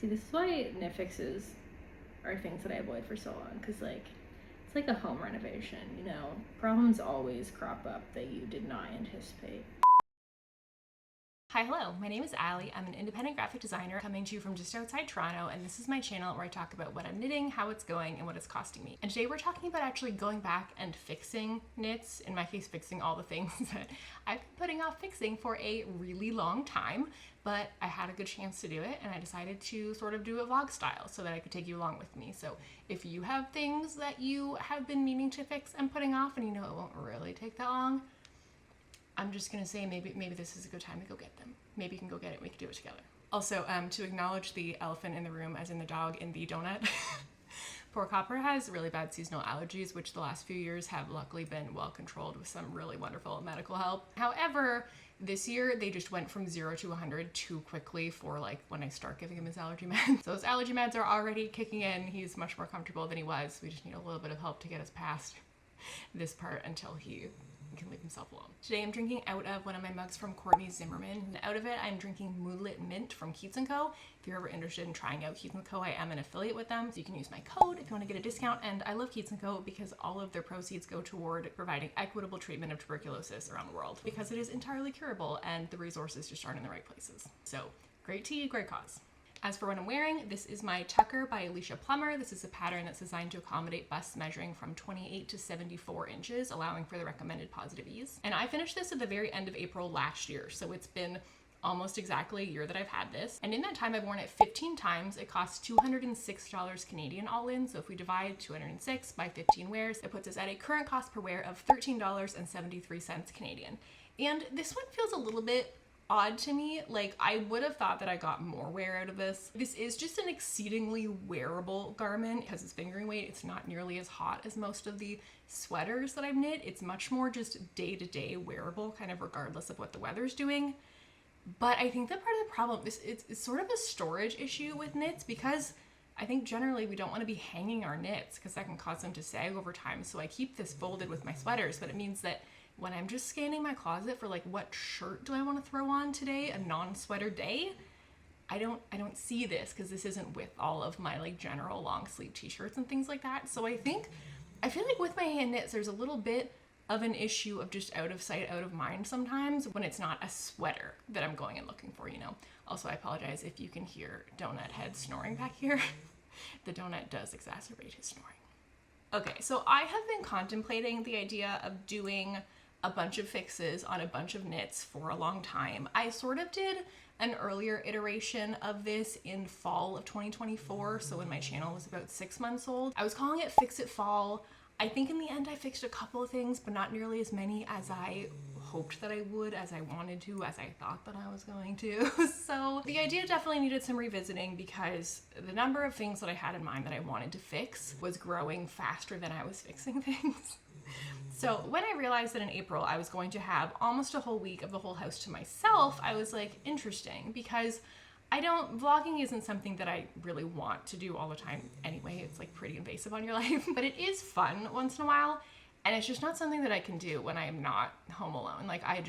See, this is why knit fixes are things that I avoid for so long, because like it's like a home renovation, you know, problems always crop up that you did not anticipate. Hi, hello, my name is Allie. I'm an independent graphic designer coming to you from just outside Toronto, and this is my channel where I talk about what I'm knitting, how it's going, and what it's costing me. And today we're talking about actually going back and fixing knits, in my case fixing all the things that I've been putting off fixing for a really long time, but I had a good chance to do it and I decided to sort of do a vlog style so that I could take you along with me. So if you have things that you have been meaning to fix and putting off and you know it won't really take that long, I'm just gonna say maybe this is a good time to go get them. Maybe you can go get it and we can do it together. Also, to acknowledge the elephant in the room, as in the dog in the donut. Poor Copper has really bad seasonal allergies, which the last few years have luckily been well controlled with some really wonderful medical help. However, this year they just went from 0 to 100 too quickly for like when I start giving him his allergy meds. So his allergy meds are already kicking in. He's much more comfortable than he was. We just need a little bit of help to get us past this part until he can leave himself alone. Today I'm drinking out of one of my mugs from Courtney Zimmerman. And out of it, I'm drinking Moonlit Mint from Quilted. If you're ever interested in trying out Quilted, I am an affiliate with them, so you can use my code if you want to get a discount. And I love Quilted because all of their proceeds go toward providing equitable treatment of tuberculosis around the world, because it is entirely curable and the resources just aren't in the right places. So great tea, great cause. As for what I'm wearing, this is my Tucker by Alicia Plummer. This is a pattern that's designed to accommodate busts measuring from 28 to 74 inches, allowing for the recommended positive ease. And I finished this at the very end of April last year, so it's been almost exactly a year that I've had this. And in that time, I've worn it 15 times. It costs $206 Canadian all in. So if we divide 206 by 15 wears, it puts us at a current cost per wear of $13.73 Canadian. And this one feels a little bit odd to me. Like, I would have thought that I got more wear out of this. This is just an exceedingly wearable garment because it's fingering weight. It's not nearly as hot as most of the sweaters that I've knit. It's much more just day-to-day wearable, kind of regardless of what the weather's doing. But I think that part of the problem is it's sort of a storage issue with knits, because I think generally we don't want to be hanging our knits because that can cause them to sag over time. So I keep this folded with my sweaters, but it means that when I'm just scanning my closet for like what shirt do I want to throw on today, a non-sweater day, I don't see this because this isn't with all of my like general long sleeve t-shirts and things like that. So I feel like with my hand knits there's a little bit of an issue of just out of sight, out of mind sometimes when it's not a sweater that I'm going and looking for, you know. Also, I apologize if you can hear Donut Head snoring back here. The donut does exacerbate his snoring. Okay, so I have been contemplating the idea of doing a bunch of fixes on a bunch of knits for a long time. I sort of did an earlier iteration of this in fall of 2024, so when my channel was about 6 months old. I was calling it Fix It Fall. I think in the end I fixed a couple of things, but not nearly as many as I hoped that I would, as I wanted to, as I thought that I was going to. So the idea definitely needed some revisiting because the number of things that I had in mind that I wanted to fix was growing faster than I was fixing things. So when I realized that in April I was going to have almost a whole week of the whole house to myself, I was like, interesting, because vlogging isn't something that I really want to do all the time anyway. It's like pretty invasive on your life, but it is fun once in a while. And it's just not something that I can do when I am not home alone. Like I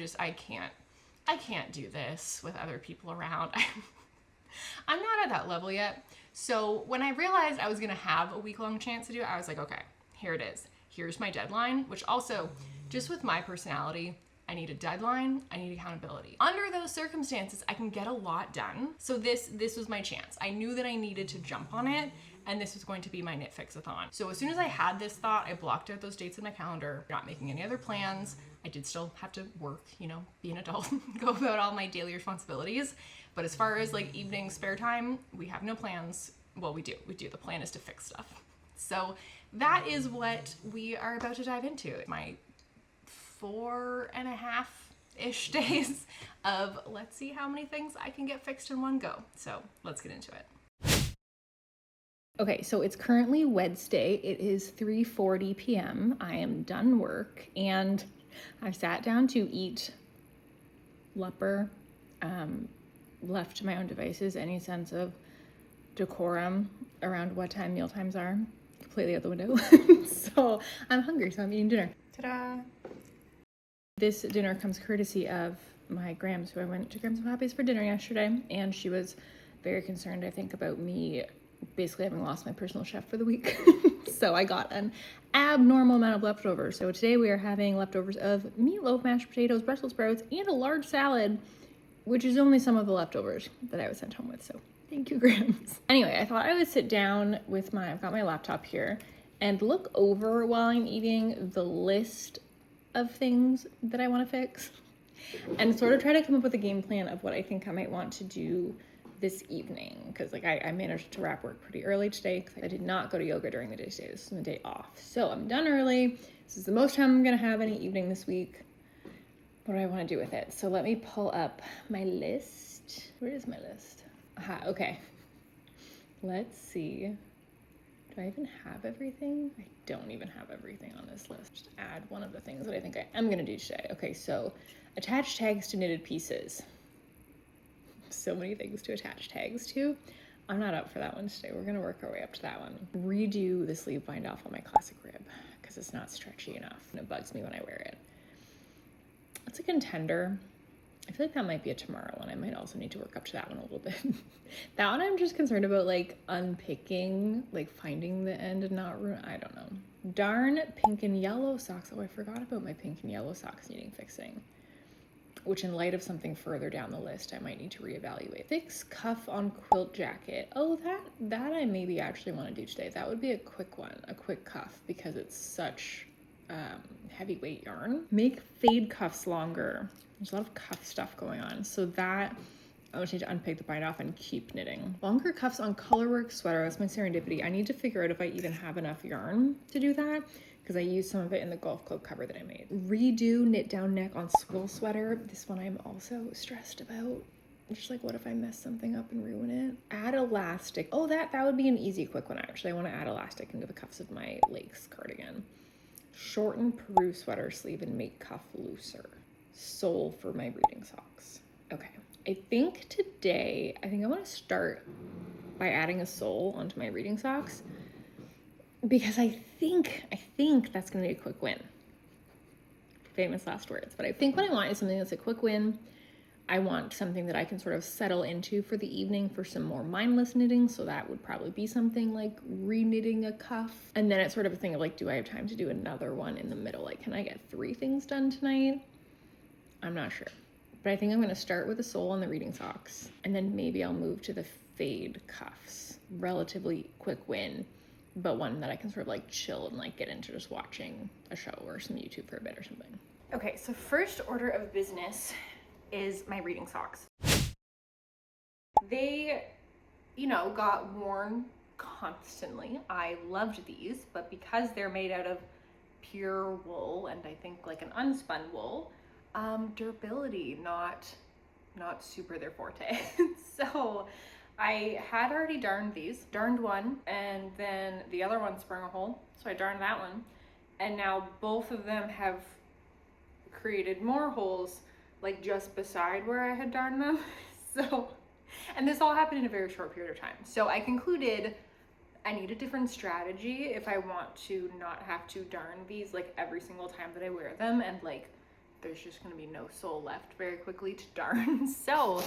can't do this with other people around. I'm not at that level yet. So when I realized I was gonna have a week-long chance to do it, I was like, okay, here it is. Here's my deadline, which also, just with my personality, I need a deadline, I need accountability. Under those circumstances, I can get a lot done. So this was my chance. I knew that I needed to jump on it, and this was going to be my knit fix-a-thon. So as soon as I had this thought, I blocked out those dates in my calendar, not making any other plans. I did still have to work, you know, be an adult, go about all my daily responsibilities. But as far as like evening spare time, we have no plans. Well, we do. The plan is to fix stuff. So that is what we are about to dive into. My 4.5-ish days of let's see how many things I can get fixed in one go. So let's get into it. Okay, so it's currently Wednesday. It is 3:40 p.m. I am done work and I've sat down to eat supper. Left to my own devices, any sense of decorum around what time meal times are completely out the window. So I'm hungry, so I'm eating dinner. Ta-da! This dinner comes courtesy of my Grams, who I went to Grams and Pappy's for dinner yesterday, and she was very concerned, I think, about me basically having lost my personal chef for the week. So I got an abnormal amount of leftovers. So today we are having leftovers of meatloaf, mashed potatoes, Brussels sprouts, and a large salad, which is only some of the leftovers that I was sent home with. So thank you, Grams. Anyway, I thought I would sit down with I've got my laptop here and look over while I'm eating the list of things that I want to fix and sort of try to come up with a game plan of what I think I might want to do this evening, because like I managed to wrap work pretty early today because I did not go to yoga during the day today. This is my day off, so I'm done early. This is the most time I'm gonna have any evening this week. What do I want to do with it? So let me pull up my list. Where is my list? Aha, okay. Let's see. Do I even have everything? I don't even have everything on this list. Just add one of the things that I think I am gonna do today. Okay, so attach tags to knitted pieces. So many things to attach tags to. I'm not up for that one today. We're gonna work our way up to that one. Redo the sleeve bind off on my classic rib because it's not stretchy enough and it bugs me when I wear it. It's a contender. I feel like that might be a tomorrow one. I might also need to work up to that one a little bit. That one I'm just concerned about like unpicking, like finding the end and not I don't know. Darn pink and yellow socks. Oh, I forgot about my pink and yellow socks needing fixing, which in light of something further down the list, I might need to reevaluate. Fix cuff on quilt jacket. Oh, that I maybe actually want to do today. That would be a quick one, a quick cuff, because it's such heavyweight yarn. Make fade cuffs longer. There's a lot of cuff stuff going on. So that, I just need to unpick the bind off and keep knitting. Longer cuffs on colorwork sweater. That's my Serendipity. I need to figure out if I even have enough yarn to do that, because I used some of it in the golf club cover that I made. Redo knit down neck on Squiggle Sweater. This one I'm also stressed about. Just like, what if I mess something up and ruin it? Add elastic. Oh, that would be an easy, quick one, actually. I want to add elastic into the cuffs of my Lakes cardigan. Shorten Peru sweater sleeve and make cuff looser. Sole for my reading socks. Okay, I think today, I want to start by adding a sole onto my reading socks, because I think that's gonna be a quick win. Famous last words. But I think what I want is something that's a quick win. I want something that I can sort of settle into for the evening for some more mindless knitting. So that would probably be something like re-knitting a cuff. And then it's sort of a thing of like, do I have time to do another one in the middle? Like, can I get 3 things done tonight? I'm not sure. But I think I'm gonna start with the sole on the reading socks, and then maybe I'll move to the fade cuffs. Relatively quick win, but one that I can sort of like chill and like get into just watching a show or some YouTube for a bit or something. Okay, so first order of business is my reading socks. They, got worn constantly. I loved these, but because they're made out of pure wool and I think like an unspun wool, durability, not super their forte. So I had already darned one, and then the other one sprung a hole, so I darned that one, and now both of them have created more holes like just beside where I had darned them. So, and this all happened in a very short period of time. So I concluded I need a different strategy if I want to not have to darn these like every single time that I wear them, and like there's just gonna be no sole left very quickly to darn. So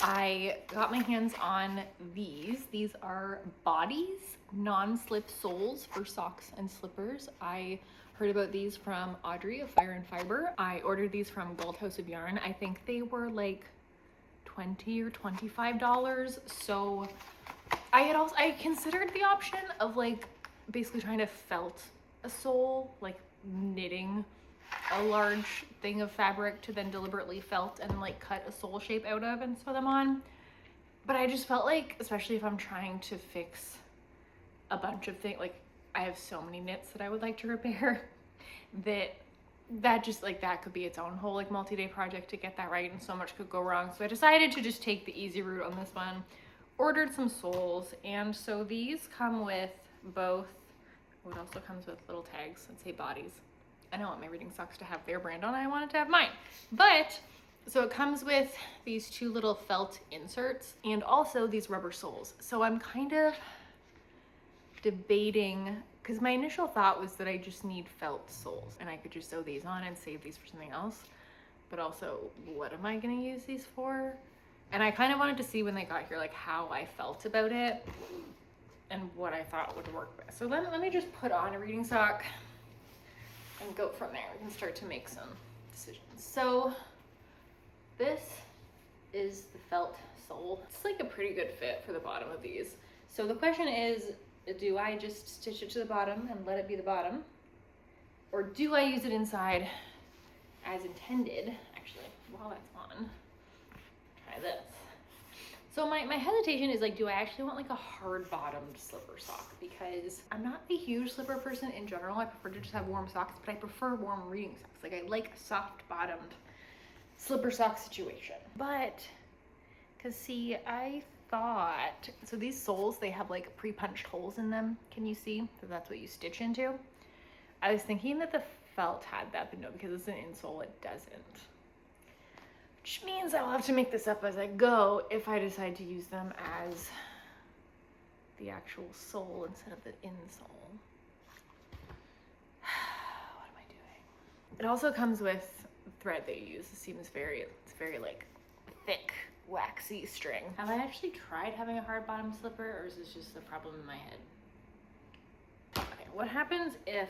I got my hands on these. These are Bodies non-slip soles for socks and slippers. I heard about these from Audrey of Fire and Fiber. I ordered these from Gold House of Yarn. I think they were like $20 or $25. So I considered the option of like basically trying to felt a sole, like knitting a large thing of fabric to then deliberately felt and like cut a sole shape out of and sew them on. But I just felt like, especially if I'm trying to fix a bunch of things, like I have so many knits that I would like to repair, that just like that could be its own whole like multi-day project to get that right, and so much could go wrong. So I decided to just take the easy route on this one. Ordered some soles, and so these come with both, it also comes with little tags that say Bodies. I don't want my reading socks to have their brand on, I wanted to have mine. But, so it comes with these 2 little felt inserts and also these rubber soles. So I'm kind of debating, because my initial thought was that I just need felt soles and I could just sew these on and save these for something else. But also, what am I gonna use these for? And I kind of wanted to see when they got here, like how I felt about it and what I thought would work best. So let me just put on a reading sock and go from there. We can start to make some decisions. So this is the felt sole. It's like a pretty good fit for the bottom of these. So the question is, do I just stitch it to the bottom and let it be the bottom? Or do I use it inside as intended? Actually, while that's on, try this. So my hesitation is like, do I actually want like a hard bottomed slipper sock? Because I'm not a huge slipper person in general. I prefer to just have warm socks, but I prefer warm reading socks. Like I like a soft bottomed slipper sock situation. But, cause see, I thought, so these soles, they have like pre-punched holes in them. Can you see? Because that's what you stitch into. I was thinking that the felt had that, but no, because it's an insole, it doesn't. Which means I'll have to make this up as I go if I decide to use them as the actual sole instead of the insole. What am I doing? It also comes with thread that you use. It seems it's very like thick, waxy string. Have I actually tried having a hard bottom slipper, or is this just a problem in my head? Okay, what happens if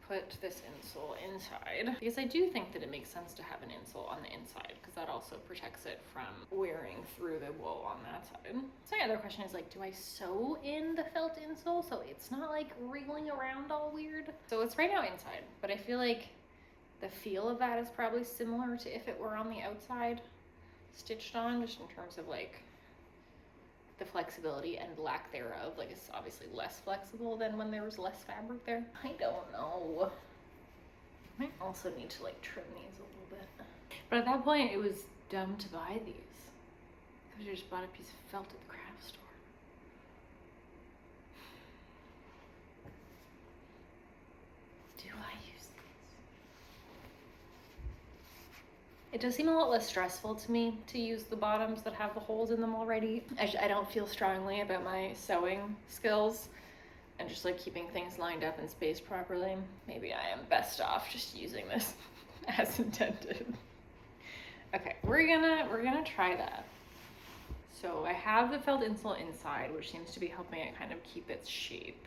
put this insole inside? Because I do think that it makes sense to have an insole on the inside, because that also protects it from wearing through the wool on that side. So my other question is like, do I sew in the felt insole so it's not like wriggling around all weird? So it's right now inside, but I feel like the feel of that is probably similar to if it were on the outside stitched on, just in terms of like the flexibility and lack thereof. Like it's obviously less flexible than when there was less fabric there. I don't know. I might also need to like trim these a little bit. But at that point it was dumb to buy these, because you just bought a piece of felt at the craft store. Do I use these? It does seem a lot less stressful to me to use the bottoms that have the holes in them already. I don't feel strongly about my sewing skills and just like keeping things lined up and spaced properly. Maybe I am best off just using this as intended. Okay, we're gonna try that. So I have the felt insole inside, which seems to be helping it kind of keep its shape.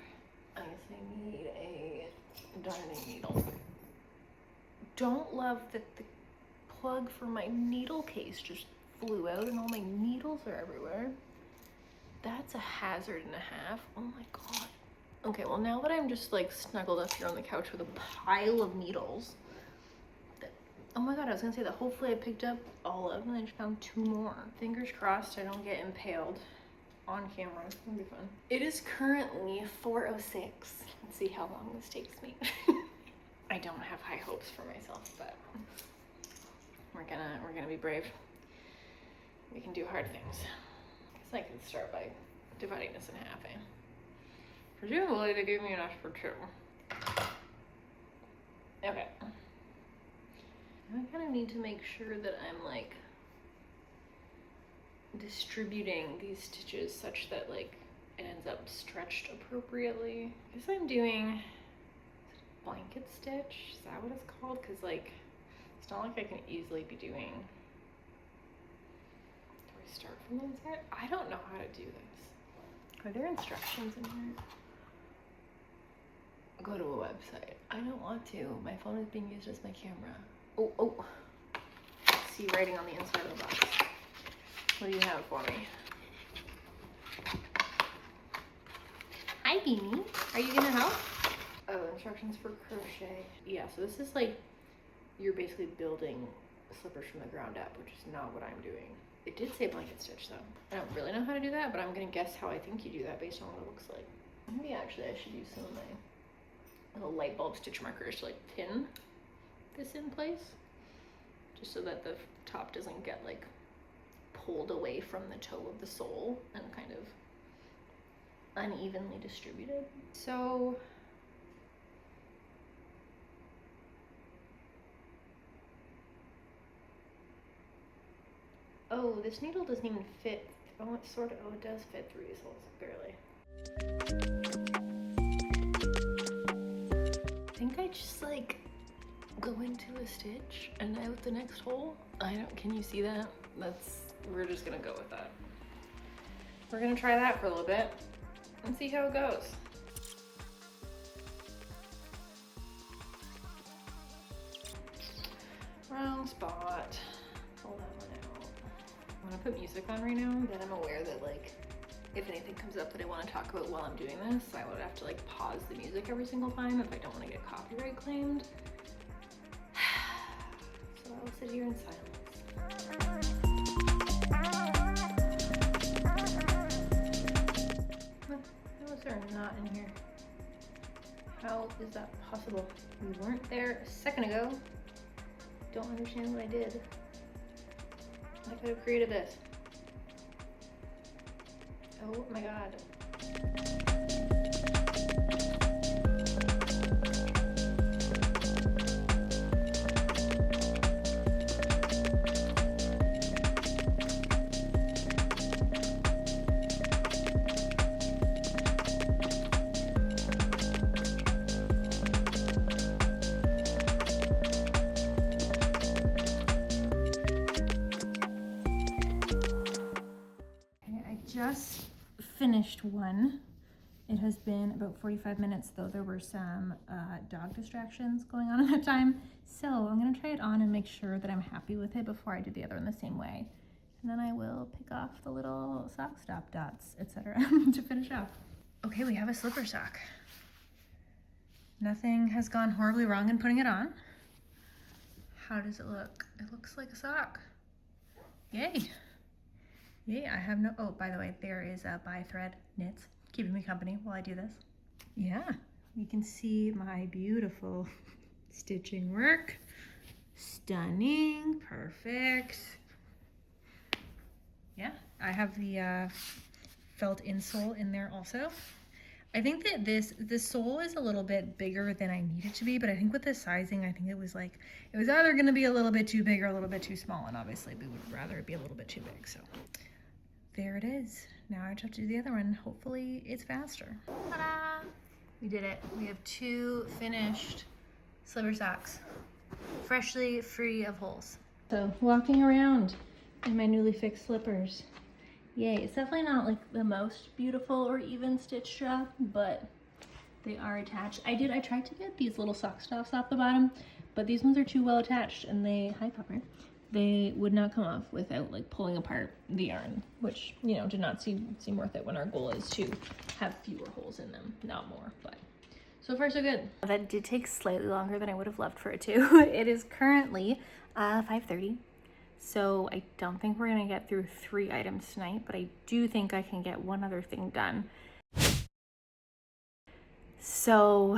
I guess I need a darning needle. Don't love that the plug for my needle case just flew out and all my needles are everywhere. That's a hazard and a half. Oh my god. Okay, well now that I'm just like snuggled up here on the couch with a pile of needles, oh my god, I was gonna say that hopefully I picked up all of them and I just found 2 more. Fingers crossed I don't get impaled on camera. It's gonna be fun. It is currently 4:06. Let's see how long this takes me. I don't have high hopes for myself, but we're gonna be brave. We can do hard things. I guess I could start by dividing this in half, eh? Presumably they gave me enough for 2. Okay. I kind of need to make sure that I'm like distributing these stitches such that like it ends up stretched appropriately. I guess I'm doing blanket stitch. Is that what it's called? Because like it's not like I can easily be doing. Do I start from the inside? I don't know how to do this. Are there instructions in here? I'll go to a website. I don't want to. My phone is being used as my camera. Oh. See writing on the inside of the box. What do you have for me? Hi, Beanie. Are you gonna help? Oh, instructions for crochet. Yeah, so this is like, you're basically building slippers from the ground up, which is not what I'm doing. It did say blanket stitch though. I don't really know how to do that, but I'm gonna guess how I think you do that based on what it looks like. Maybe actually I should use some of my little light bulb stitch markers to like pin this in place, just so that the top doesn't get like pulled away from the toe of the sole and kind of unevenly distributed. So oh, this needle doesn't even fit. Oh, it sort of, oh, it does fit through these holes, barely. I think I just like go into a stitch and out the next hole. Can you see that? We're just gonna go with that. We're gonna try that for a little bit and see how it goes. Wrong spot. Pull that one out. I'm gonna put music on right now, but I'm aware that like if anything comes up that I want to talk about while I'm doing this, I would have to like pause the music every single time if I don't want to get copyright claimed. So I'll sit here in silence. How is there not in here? How is that possible? We weren't there a second ago. Don't understand what I did. I could have created this. Oh my god. Just finished one. It has been about 45 minutes though. There were some dog distractions going on at that time. So I'm gonna try it on and make sure that I'm happy with it before I do the other one the same way. And then I will pick off the little sock stop dots, etc. to finish off. Okay, we have a slipper sock. Nothing has gone horribly wrong in putting it on. How does it look? It looks like a sock. Yay. Yay, I have no, oh, by the way, there is a bi-thread knits keeping me company while I do this. Yeah, you can see my beautiful stitching work. Stunning, perfect. Yeah, I have the felt insole in there also. I think that the sole is a little bit bigger than I need it to be, but I think with the sizing, I think it was either gonna be a little bit too big or a little bit too small, and obviously we would rather it be a little bit too big, so. There it is. Now I just have to do the other one. Hopefully it's faster. Ta-da! We did it. We have 2 finished slipper socks. Freshly free of holes. So walking around in my newly fixed slippers. Yay. It's definitely not like the most beautiful or even stitch job, but they are attached. I tried to get these little sock stuffs off the bottom, but these ones are too well attached and hi Pepper. They would not come off without like pulling apart the yarn, which, you know, did not seem worth it when our goal is to have fewer holes in them, not more, but so far so good. That did take slightly longer than I would have loved for it to. It is currently 5:30, so I don't think we're gonna get through 3 items tonight, but I do think I can get one other thing done. So,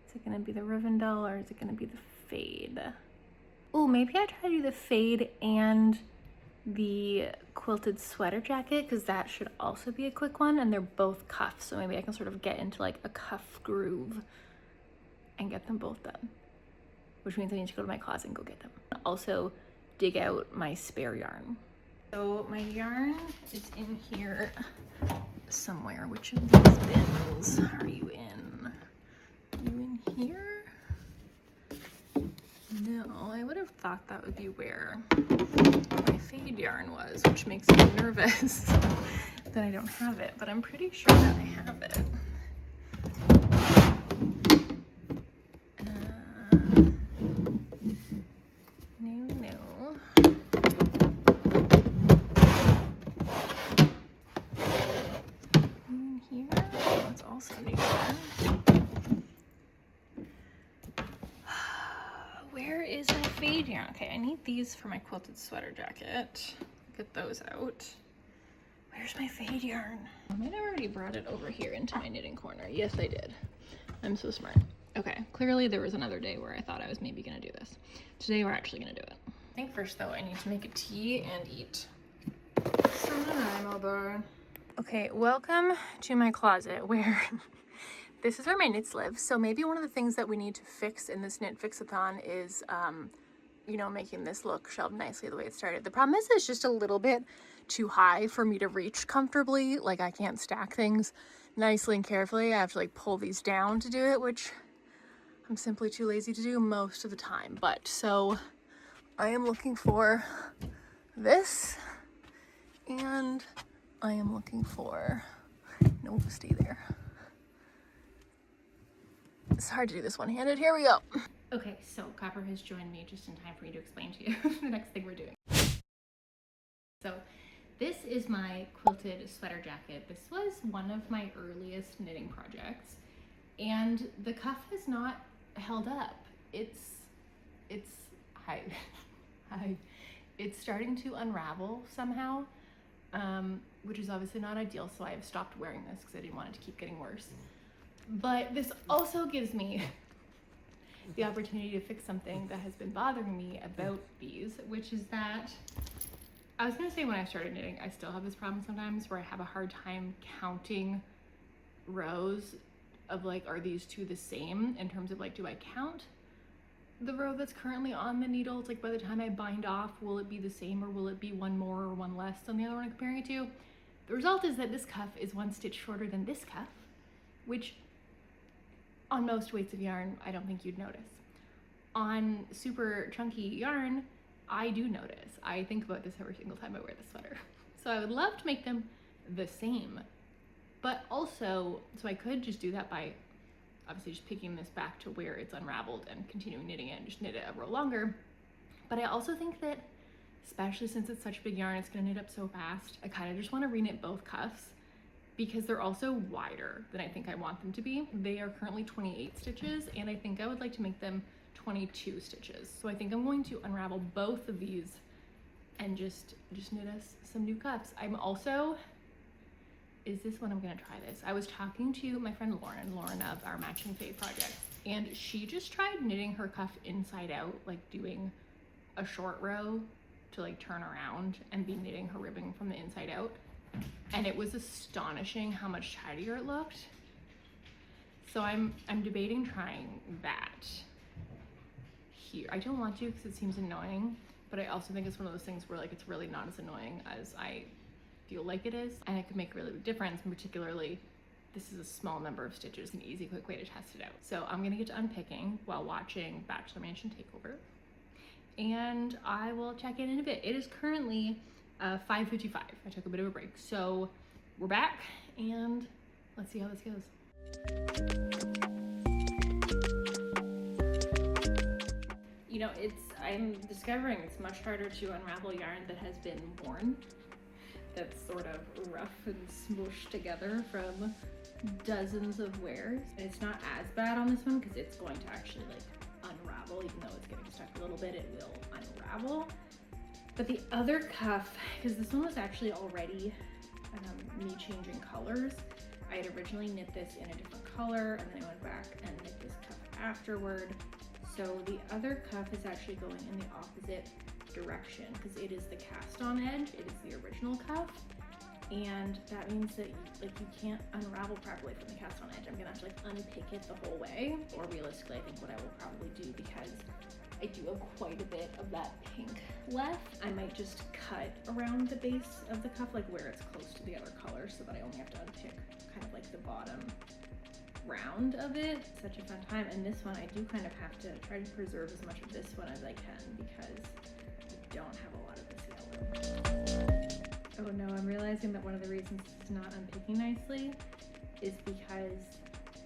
is it gonna be the Rivendell or is it gonna be the Fade? Oh, maybe I try to do the Fade and the Quilted Sweater jacket, because that should also be a quick one, and they're both cuffs, so maybe I can sort of get into like a cuff groove and get them both done, which means I need to go to my closet and go get them. Also dig out my spare yarn. So my yarn is in here somewhere. Which of these bins are you in? Are you in here? No, I would have thought that would be where my fade yarn was, which makes me nervous that I don't have it, but I'm pretty sure that I have it. No. In here, that's also new. Where is my fade yarn? Okay, I need these for my Quilted Sweater jacket. Get those out. Where's my fade yarn? I might have already brought it over here into my knitting corner. Yes, I did. I'm so smart. Okay, clearly there was another day where I thought I was maybe gonna do this. Today we're actually gonna do it. I think first though, I need to make a tea and eat some Nanaimo bar. Okay, welcome to my closet where this is where my knits live. So maybe one of the things that we need to fix in this knit fix-a-thon is, you know, making this look shelved nicely the way it started. The problem is it's just a little bit too high for me to reach comfortably. Like I can't stack things nicely and carefully. I have to like pull these down to do it, which I'm simply too lazy to do most of the time. But so I am looking for this, and I am looking for, no, stay there. It's hard to do this one-handed. Here we go. Okay, so Copper has joined me just in time for me to explain to you the next thing we're doing. So this is my quilted sweater jacket. This was one of my earliest knitting projects, and the cuff has not held up. It's starting to unravel somehow, which is obviously not ideal, so I have stopped wearing this because I didn't want it to keep getting worse. But this also gives me the opportunity to fix something that has been bothering me about these, which is that I was gonna say when I started knitting, I still have this problem sometimes where I have a hard time counting rows of like, are these two the same in terms of like, do I count the row that's currently on the needle? It's like by the time I bind off, will it be the same or will it be one more or one less than the other one I'm comparing it to? The result is that this cuff is one stitch shorter than this cuff, which on most weights of yarn, I don't think you'd notice. On super chunky yarn, I do notice. I think about this every single time I wear the sweater. So I would love to make them the same, but also, so I could just do that by obviously just picking this back to where it's unraveled and continuing knitting it and just knit it a row longer. But I also think that, especially since it's such big yarn, it's gonna knit up so fast, I kind of just wanna reknit both cuffs because they're also wider than I think I want them to be. They are currently 28 stitches, and I think I would like to make them 22 stitches. So I think I'm going to unravel both of these and just knit us some new cuffs. I'm also, is this when I'm gonna try this? I was talking to my friend Lauren of our Matching Fave project, and she just tried knitting her cuff inside out, like doing a short row to like turn around and be knitting her ribbing from the inside out. And it was astonishing how much tidier it looked. So I'm debating trying that here. I don't want to because it seems annoying, but I also think it's one of those things where like it's really not as annoying as I feel like it is, and it could make a really big difference, and particularly this is a small number of stitches, an easy quick way to test it out. So I'm gonna get to unpicking while watching Bachelor Mansion Takeover, and I will check in a bit. It is currently 5:55. I took a bit of a break, so we're back and let's see how this goes. You know, I'm discovering it's much harder to unravel yarn that has been worn, that's sort of rough and smooshed together from dozens of wears. And it's not as bad on this one because it's going to actually like unravel, even though it's getting stuck a little bit, it will unravel. But the other cuff, because this one was actually already me changing colors. I had originally knit this in a different color, and then I went back and knit this cuff afterward. So the other cuff is actually going in the opposite direction because it is the cast on edge, it is the original cuff, and that means that you can't unravel properly from the cast on edge. I'm gonna have to like unpick it the whole way, or realistically I think what I will probably do, because I do have quite a bit of that pink left, I might just cut around the base of the cuff, like where it's close to the other color, so that I only have to unpick kind of like the bottom round of it. Such a fun time. And this one I do kind of have to try to preserve as much of this one as I can because I don't have a lot of this yellow. Oh no, I'm realizing that one of the reasons it's not unpicking nicely is because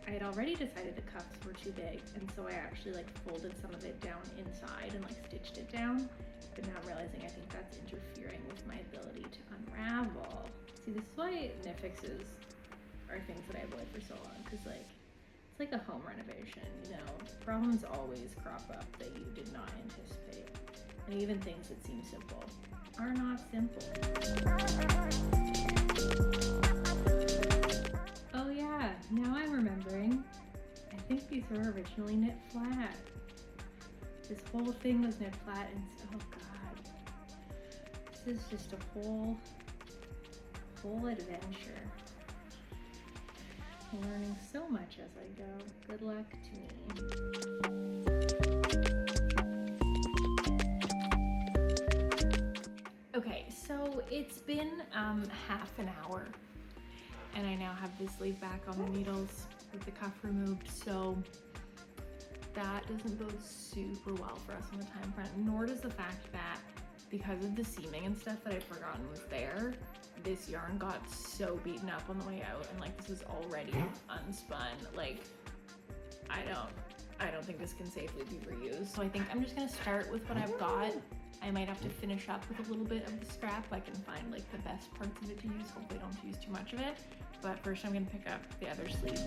I had already decided the cuffs were too big, and so I actually like folded some of it down inside and like stitched it down, but now I'm realizing I think that's interfering with my ability to unravel. See, this is why knit fixes are things that I avoid for so long, because like it's like a home renovation, you know, problems always crop up that you did not anticipate, and even things that seem simple are not simple. Oh yeah, now I'm remembering. I think these were originally knit flat. This whole thing was knit flat, and oh god, this is just a whole adventure. Learning so much as I go. Good luck to me. Okay, so it's been half an hour, and I now have this sleeve back on the needles with the cuff removed, so that doesn't bode super well for us on the time front, nor does the fact that because of the seaming and stuff that I'd forgotten was there, this yarn got so beaten up on the way out, and like this is already unspun. Like I don't think this can safely be reused. So I think I'm just gonna start with what I've got. I might have to finish up with a little bit of the scrap. I can find like the best parts of it to use. Hopefully I don't use too much of it. But first I'm gonna pick up the other sleeve.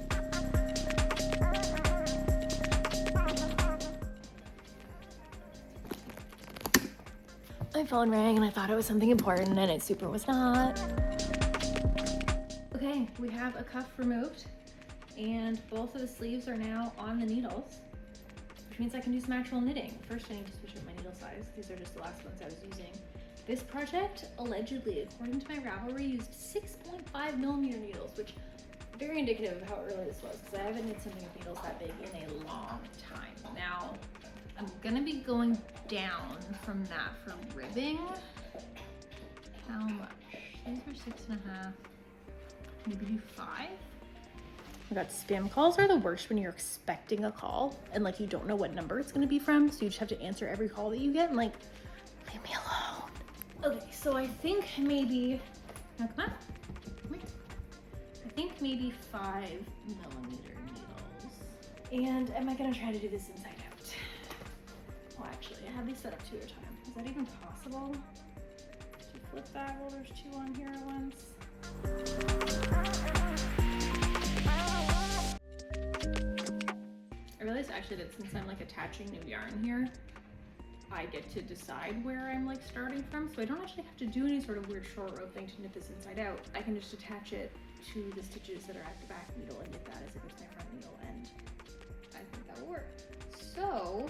My phone rang and I thought it was something important and it super was not. Okay, we have a cuff removed and both of the sleeves are now on the needles, which means I can do some actual knitting. First I need to switch up my needle size. These are just the last ones I was using. This project, allegedly, according to my Ravelry, used 6.5 millimeter needles, which is very indicative of how early this was, because I haven't knit something with needles that big in a long time. Now, I'm gonna be going down from that for ribbing. How much? These are 6.5, maybe do 5? I got spam calls are the worst when you're expecting a call and like you don't know what number it's gonna be from, so you just have to answer every call that you get and like, leave me alone. Okay, so I think maybe, now come on, come here. I think maybe 5 millimeter needles. And am I gonna try to do this inside out? Well, actually, I have these set up 2 at a time. Is that even possible? To flip that while there's 2 on here at once? I realized actually that since I'm like attaching new yarn here, I get to decide where I'm like starting from, so I don't actually have to do any sort of weird short row thing to knit this inside out. I can just attach it to the stitches that are at the back needle and knit that as if it's my front needle, and I think that will work. So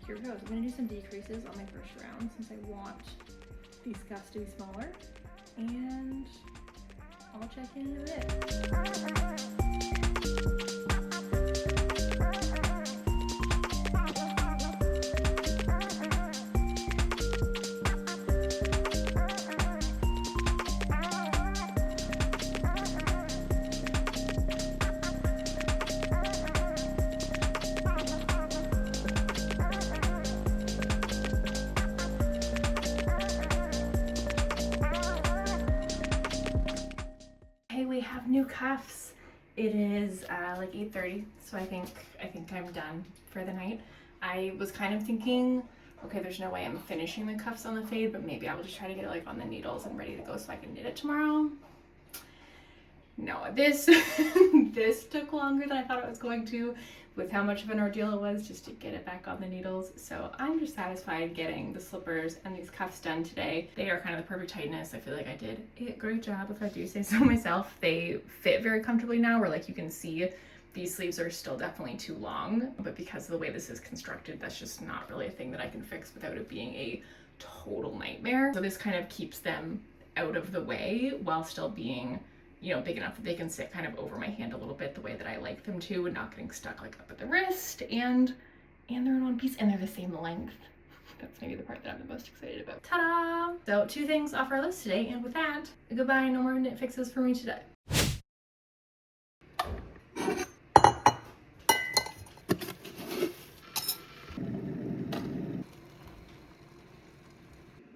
here goes. I'm gonna do some decreases on my first round since I want these cuffs to be smaller, and I'll check in a bit. We have new cuffs. It is like 8:30, so I think I'm done for the night. I was kind of thinking, okay, there's no way I'm finishing the cuffs on the fade, but maybe I'll just try to get it like on the needles and ready to go so I can knit it tomorrow. No, this this took longer than I thought it was going to, with how much of an ordeal it was just to get it back on the needles. So I'm just satisfied getting the slippers and these cuffs done today. They are kind of the perfect tightness. I feel like I did a great job, if I do say so myself. They fit very comfortably now, where like you can see these sleeves are still definitely too long, but because of the way this is constructed, that's just not really a thing that I can fix without it being a total nightmare. So this kind of keeps them out of the way while still being, you know, big enough that they can sit kind of over my hand a little bit the way that I like them to, and not getting stuck like up at the wrist, and they're in one piece and they're the same length. That's maybe the part that I'm the most excited about. Ta-da! So 2 things off our list today, and with that, goodbye, no more knit fixes for me today.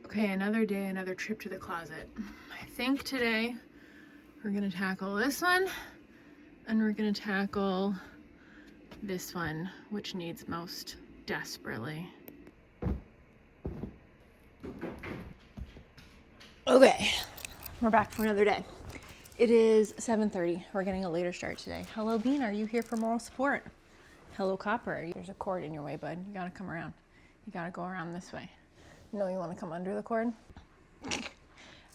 Okay, another day, another trip to the closet. I think today we're gonna tackle this one, and we're gonna tackle this one, which needs most desperately. Okay, we're back for another day. It is 7:30. We're getting a later start today. Hello, Bean, are you here for moral support? Hello, Copper. There's a cord in your way, bud. You gotta come around. You gotta go around this way. No, you wanna come under the cord?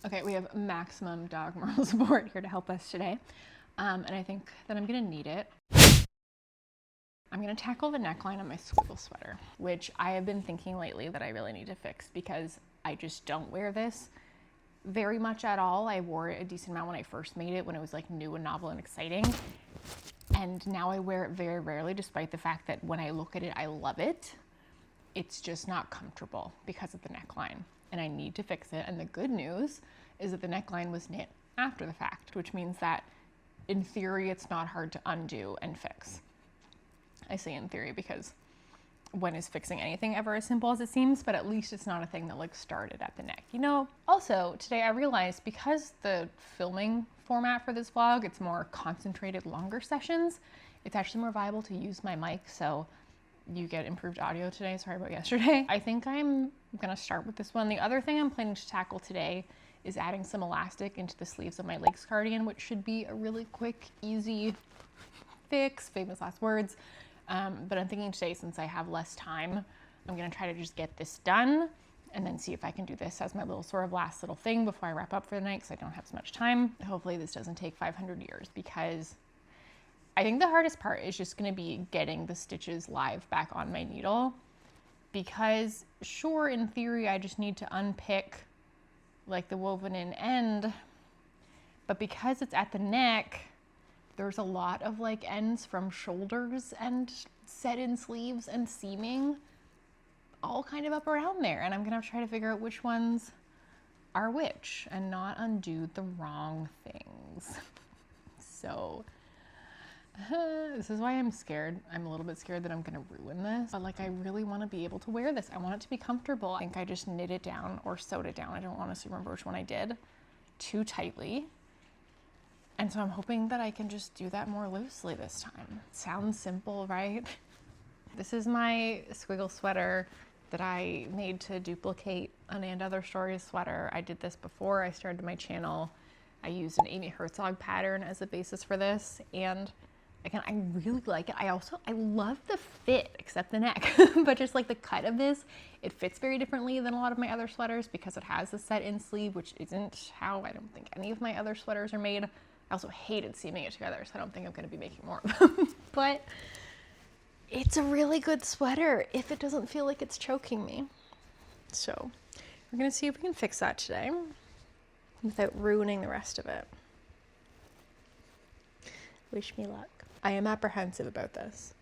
Okay, we have maximum dog moral support here to help us today. And I think that I'm gonna need it. I'm gonna tackle the neckline on my Squiggle Sweater, which I have been thinking lately that I really need to fix because I just don't wear this very much at all. I wore it a decent amount when I first made it, when it was like new and novel and exciting. And now I wear it very rarely, despite the fact that when I look at it, I love it. It's just not comfortable because of the neckline, and I need to fix it. And the good news is that the neckline was knit after the fact, which means that in theory, it's not hard to undo and fix. I say in theory because when is fixing anything ever as simple as it seems, but at least it's not a thing that like started at the neck, you know? Also, today I realized because the filming format for this vlog, it's more concentrated, longer sessions, it's actually more viable to use my mic, so you get improved audio today. Sorry about yesterday. I think I'm gonna start with this one. The other thing I'm planning to tackle today is adding some elastic into the sleeves of my legs cardigan, which should be a really quick, easy fix, famous last words. But I'm thinking today, since I have less time, I'm gonna try to just get this done and then see if I can do this as my little sort of last little thing before I wrap up for the night because I don't have so much time. Hopefully this doesn't take 500 years because I think the hardest part is just gonna be getting the stitches live back on my needle because sure, in theory, I just need to unpick like the woven in end, but because it's at the neck, there's a lot of like ends from shoulders and set in sleeves and seaming all kind of up around there. And I'm gonna try to figure out which ones are which and not undo the wrong things. So this is why I'm scared. I'm a little bit scared that I'm gonna ruin this, but like I really wanna be able to wear this. I want it to be comfortable. I think I just knit it down or sewed it down. I don't honestly remember which one I did too tightly. And so I'm hoping that I can just do that more loosely this time. Sounds simple, right? This is my Squiggle Sweater that I made to duplicate an And Other Stories sweater. I did this before I started my channel. I used an Amy Herzog pattern as a basis for this. And again, I really like it. I love the fit, except the neck, but just like the cut of this, it fits very differently than a lot of my other sweaters because it has the set in sleeve, which isn't how I don't think any of my other sweaters are made. I also hated seaming it together, so I don't think I'm gonna be making more of them. But it's a really good sweater if it doesn't feel like it's choking me. So we're gonna see if we can fix that today without ruining the rest of it. Wish me luck. I am apprehensive about this.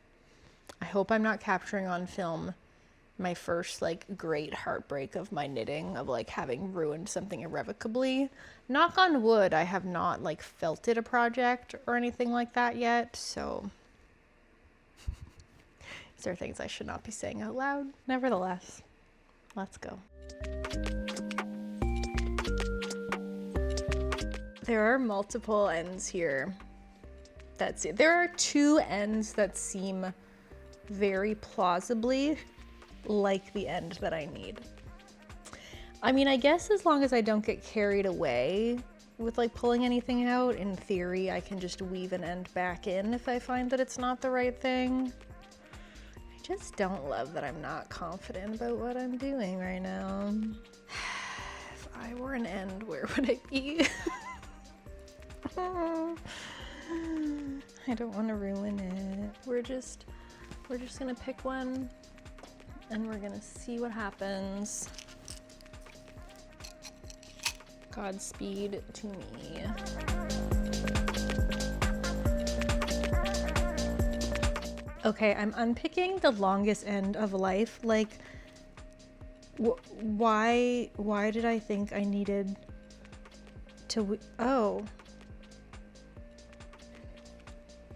I hope I'm not capturing on film my first like great heartbreak of my knitting, of like having ruined something irrevocably. Knock on wood, I have not like felted a project or anything like that yet, so these are things I should not be saying out loud. Nevertheless, let's go. There are multiple ends here. That's it. There are two ends that seem very plausibly like the end that I need. I mean, I guess as long as I don't get carried away with like pulling anything out, in theory, I can just weave an end back in if I find that it's not the right thing. I just don't love that I'm not confident about what I'm doing right now. If I were an end, where would I be? I don't want to ruin it. We're just gonna pick one and we're gonna see what happens. Godspeed to me. Okay, I'm unpicking the longest end of life. Like, why did I think I needed to, oh.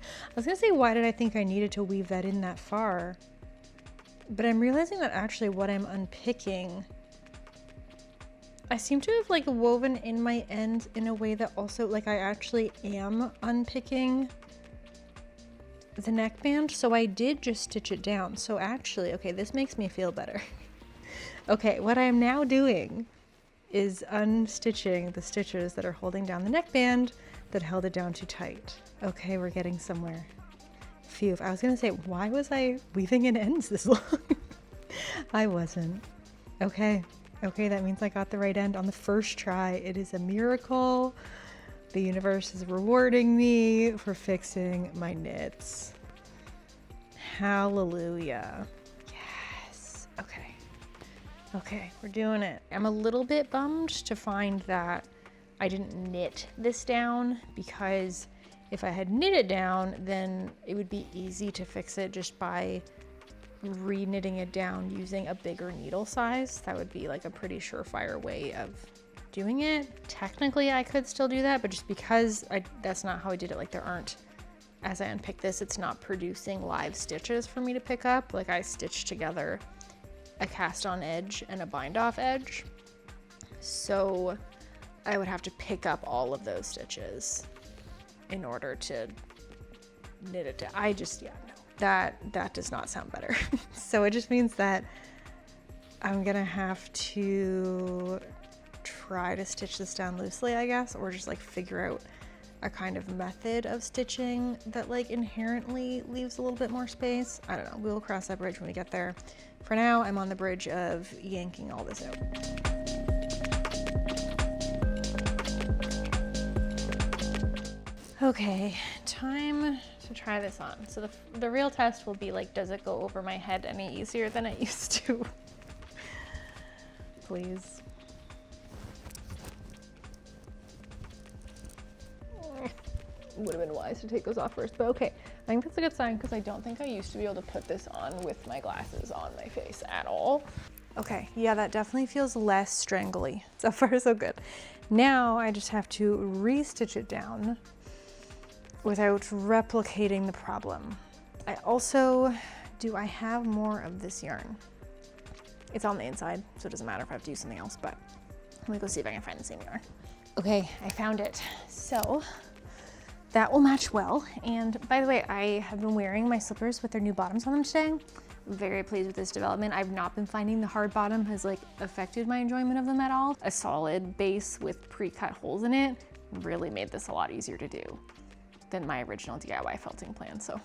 I was gonna say, why did I think I needed to weave that in that far? But I'm realizing that actually what I'm unpicking, I seem to have like woven in my end in a way that also like I actually am unpicking the neckband. So I did just stitch it down. So actually, okay, this makes me feel better. Okay, what I am now doing is unstitching the stitches that are holding down the neckband that held it down too tight. Okay, we're getting somewhere. Phew, I was gonna say, why was I weaving in ends this long? I wasn't. Okay, that means I got the right end on the first try. It is a miracle. The universe is rewarding me for fixing my knits. Hallelujah. Yes, okay, we're doing it. I'm a little bit bummed to find that I didn't knit this down, because if I had knit it down, then it would be easy to fix it just by re-knitting it down using a bigger needle size. That would be like a pretty surefire way of doing it. Technically, I could still do that, but just because that's not how I did it, like there aren't as I unpick this, it's not producing live stitches for me to pick up. Like, I stitched together a cast on edge and a bind off edge. So I would have to pick up all of those stitches in order to knit it down. I just, yeah, no, that does not sound better. So it just means that I'm gonna have to try to stitch this down loosely, I guess, or just like figure out a kind of method of stitching that like inherently leaves a little bit more space. I don't know, we'll cross that bridge when we get there. For now, I'm on the bridge of yanking all this out. Okay, time to try this on. So the real test will be like, does it go over my head any easier than it used to? Please. Would have been wise to take those off first, but okay. I think that's a good sign because I don't think I used to be able to put this on with my glasses on my face at all. Okay, yeah, that definitely feels less strangly. So far, so good. Now I just have to re-stitch it down without replicating the problem. I also, do I have more of this yarn? It's on the inside, so it doesn't matter if I have to use something else, but let me go see if I can find the same yarn. Okay, I found it. So that will match well. And by the way, I have been wearing my slippers with their new bottoms on them today. I'm very pleased with this development. I've not been finding the hard bottom has like affected my enjoyment of them at all. A solid base with pre-cut holes in it really made this a lot easier to do than my original DIY felting plan. So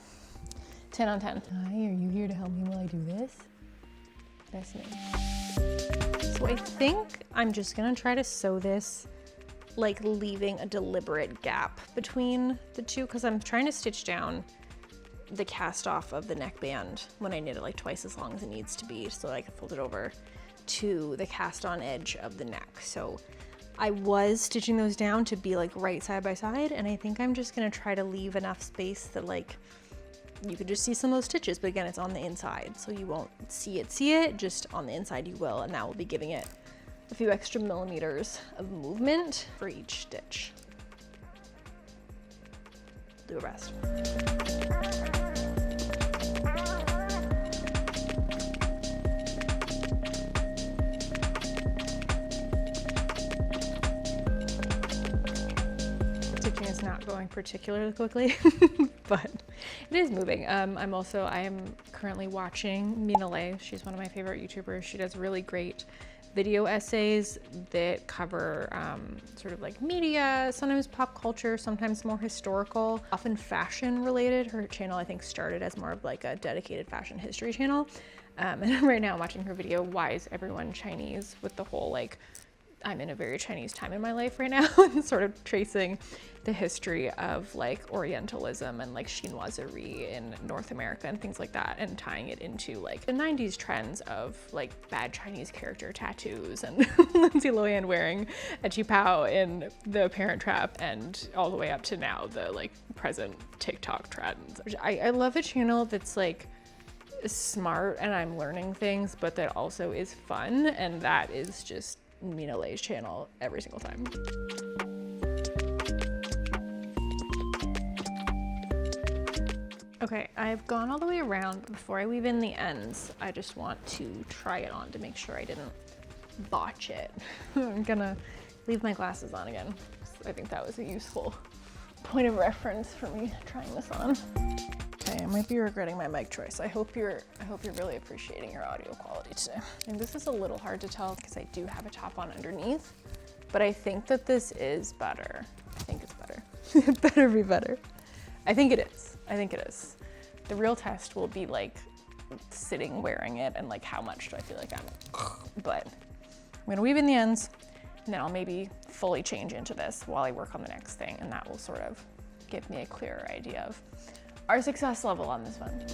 10 on 10. Hi, are you here to help me while I do this? That's me. So I think I'm just gonna try to sew this like leaving a deliberate gap between the two because I'm trying to stitch down the cast off of the neckband when I knit it like twice as long as it needs to be so that I can fold it over to the cast on edge of the neck. So I was stitching those down to be like right side by side, and I think I'm just gonna try to leave enough space that like you could just see some of those stitches, but again, it's on the inside, so you won't see it, just on the inside you will, and that will be giving it a few extra millimeters of movement for each stitch. Do the rest. Stitching is not going particularly quickly, but it is moving. I am currently watching Mina. She's one of my favorite YouTubers. She does really great video essays that cover sort of like media, sometimes pop culture, sometimes more historical, often fashion related. Her channel I think started as more of like a dedicated fashion history channel. And right now I'm watching her video, Why is Everyone Chinese? With the whole like, I'm in a very Chinese time in my life right now, and sort of tracing the history of like Orientalism and like chinoiserie in North America and things like that, and tying it into like the 90s trends of like bad Chinese character tattoos and Lindsay Lohan wearing a qipao in The Parent Trap, and all the way up to now the like present TikTok trends. I love a channel that's like smart and I'm learning things, but that also is fun, and that is just Mina Lay's channel every single time. Okay, I've gone all the way around, but before I weave in the ends, I just want to try it on to make sure I didn't botch it. I'm gonna leave my glasses on again. I think that was a useful point of reference for me trying this on. Okay, I might be regretting my mic choice. I hope you're really appreciating your audio quality today. And this is a little hard to tell because I do have a top on underneath, but I think that this is better. I think it's better. It better be better. I think it is. I think it is. The real test will be like sitting wearing it and like how much do I feel like but I'm gonna weave in the ends and then I'll maybe fully change into this while I work on the next thing, and that will sort of give me a clearer idea of our success level on this one.